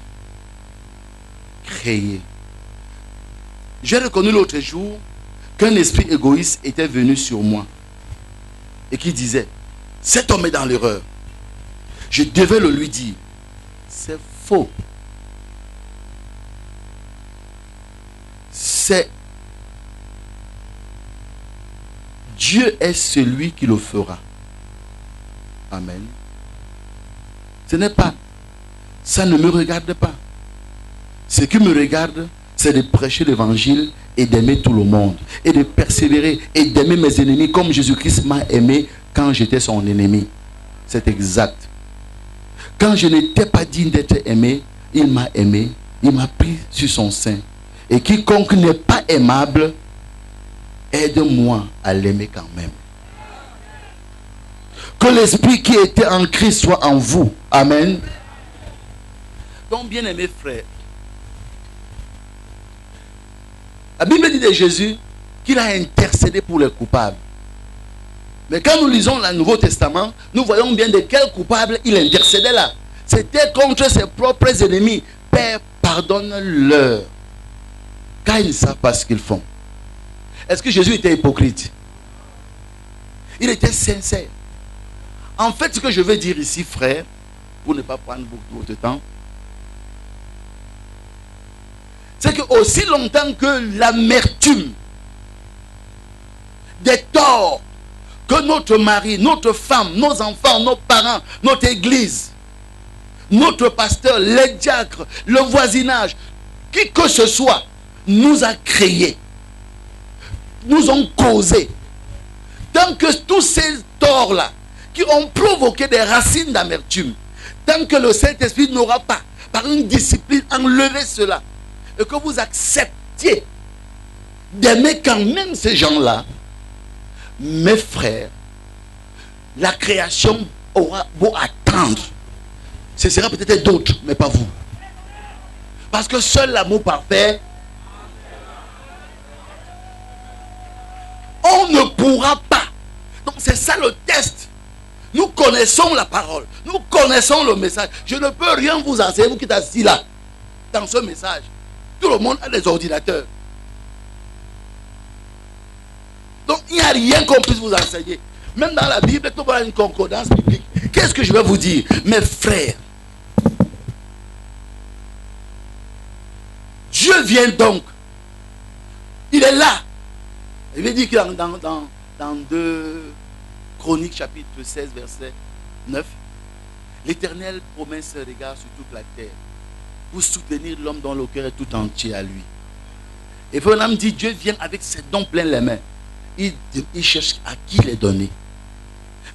créer. J'ai reconnu l'autre jour qu'un esprit égoïste était venu sur moi et qui disait, cet homme est dans l'erreur. Je devais le lui dire. C'est faux. C'est Dieu est celui qui le fera. Amen. Ce n'est pas, ça ne me regarde pas. Ce qui me regarde, c'est de prêcher l'évangile et d'aimer tout le monde. Et de persévérer et d'aimer mes ennemis comme Jésus-Christ m'a aimé quand j'étais son ennemi. C'est exact. Quand je n'étais pas digne d'être aimé, il m'a aimé, il m'a pris sur son sein. Et quiconque n'est pas aimable, aide-moi à l'aimer quand même. Que l'esprit qui était en Christ soit en vous. Amen. Donc, bien aimés frères, la Bible dit de Jésus qu'il a intercédé pour les coupables. Mais quand nous lisons le Nouveau Testament, nous voyons bien de quel coupable il intercédait là. C'était contre ses propres ennemis. Père, pardonne-leur, car ils ne savent pas ce qu'ils font. Est-ce que Jésus était hypocrite? Il était sincère. En fait, ce que je veux dire ici, frère, pour ne pas prendre beaucoup de temps, c'est que aussi longtemps que l'amertume des torts que notre mari, notre femme, nos enfants, nos parents, notre église, notre pasteur, les diacres, le voisinage, qui que ce soit, nous a créés, nous ont causé. Tant que tous ces torts-là, qui ont provoqué des racines d'amertume, tant que le Saint-Esprit n'aura pas, par une discipline, enlevé cela, et que vous acceptiez d'aimer quand même ces gens-là, mes frères, la création aura beau attendre, ce sera peut-être d'autres, mais pas vous. Parce que seul l'amour parfait, on ne pourra pas. Donc c'est ça le test. Nous connaissons la parole, nous connaissons le message. Je ne peux rien vous enseigner, vous qui êtes assis là, dans ce message. Tout le monde a des ordinateurs. Donc il n'y a rien qu'on puisse vous enseigner. Même dans la Bible, tout le monde a une concordance biblique. Qu'est-ce que je vais vous dire? Mes frères, Dieu vient donc. Il est là. Il veut dire que dans 2 Chroniques chapitre 16 verset 9, l'Éternel promet ses regards sur toute la terre pour soutenir l'homme dont le cœur est tout entier à lui. Et Philip dit, Dieu vient avec ses dons plein les mains. Il cherche à qui les donner.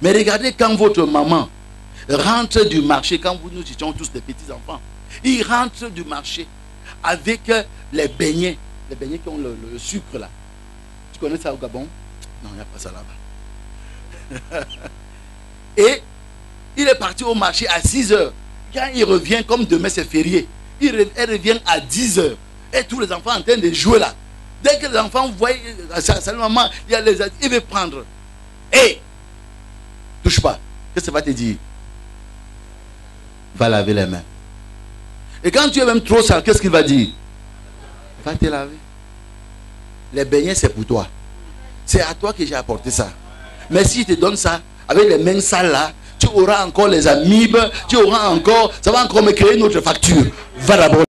Mais regardez quand votre maman rentre du marché, quand nous étions tous des petits enfants, il rentre du marché avec les beignets qui ont le sucre là. Tu connais ça au Gabon? Non, il n'y a pas ça là-bas. Et il est parti au marché à 6 heures. Quand il revient, comme demain c'est férié, elle revient à 10 heures. Et tous les enfants en train de jouer là. Dès que les enfants voient sa maman, il veut prendre. Hé, touche pas. Qu'est-ce que ça va te dire? Va laver les mains. Et quand tu es même trop sale, qu'est-ce qu'il va dire? Va te laver. Les beignets, c'est pour toi. C'est à toi que j'ai apporté ça. Mais si je te donne ça, avec les mains sales là, tu auras encore les amibes, tu auras encore, ça va encore me créer une autre facture. Va d'abord.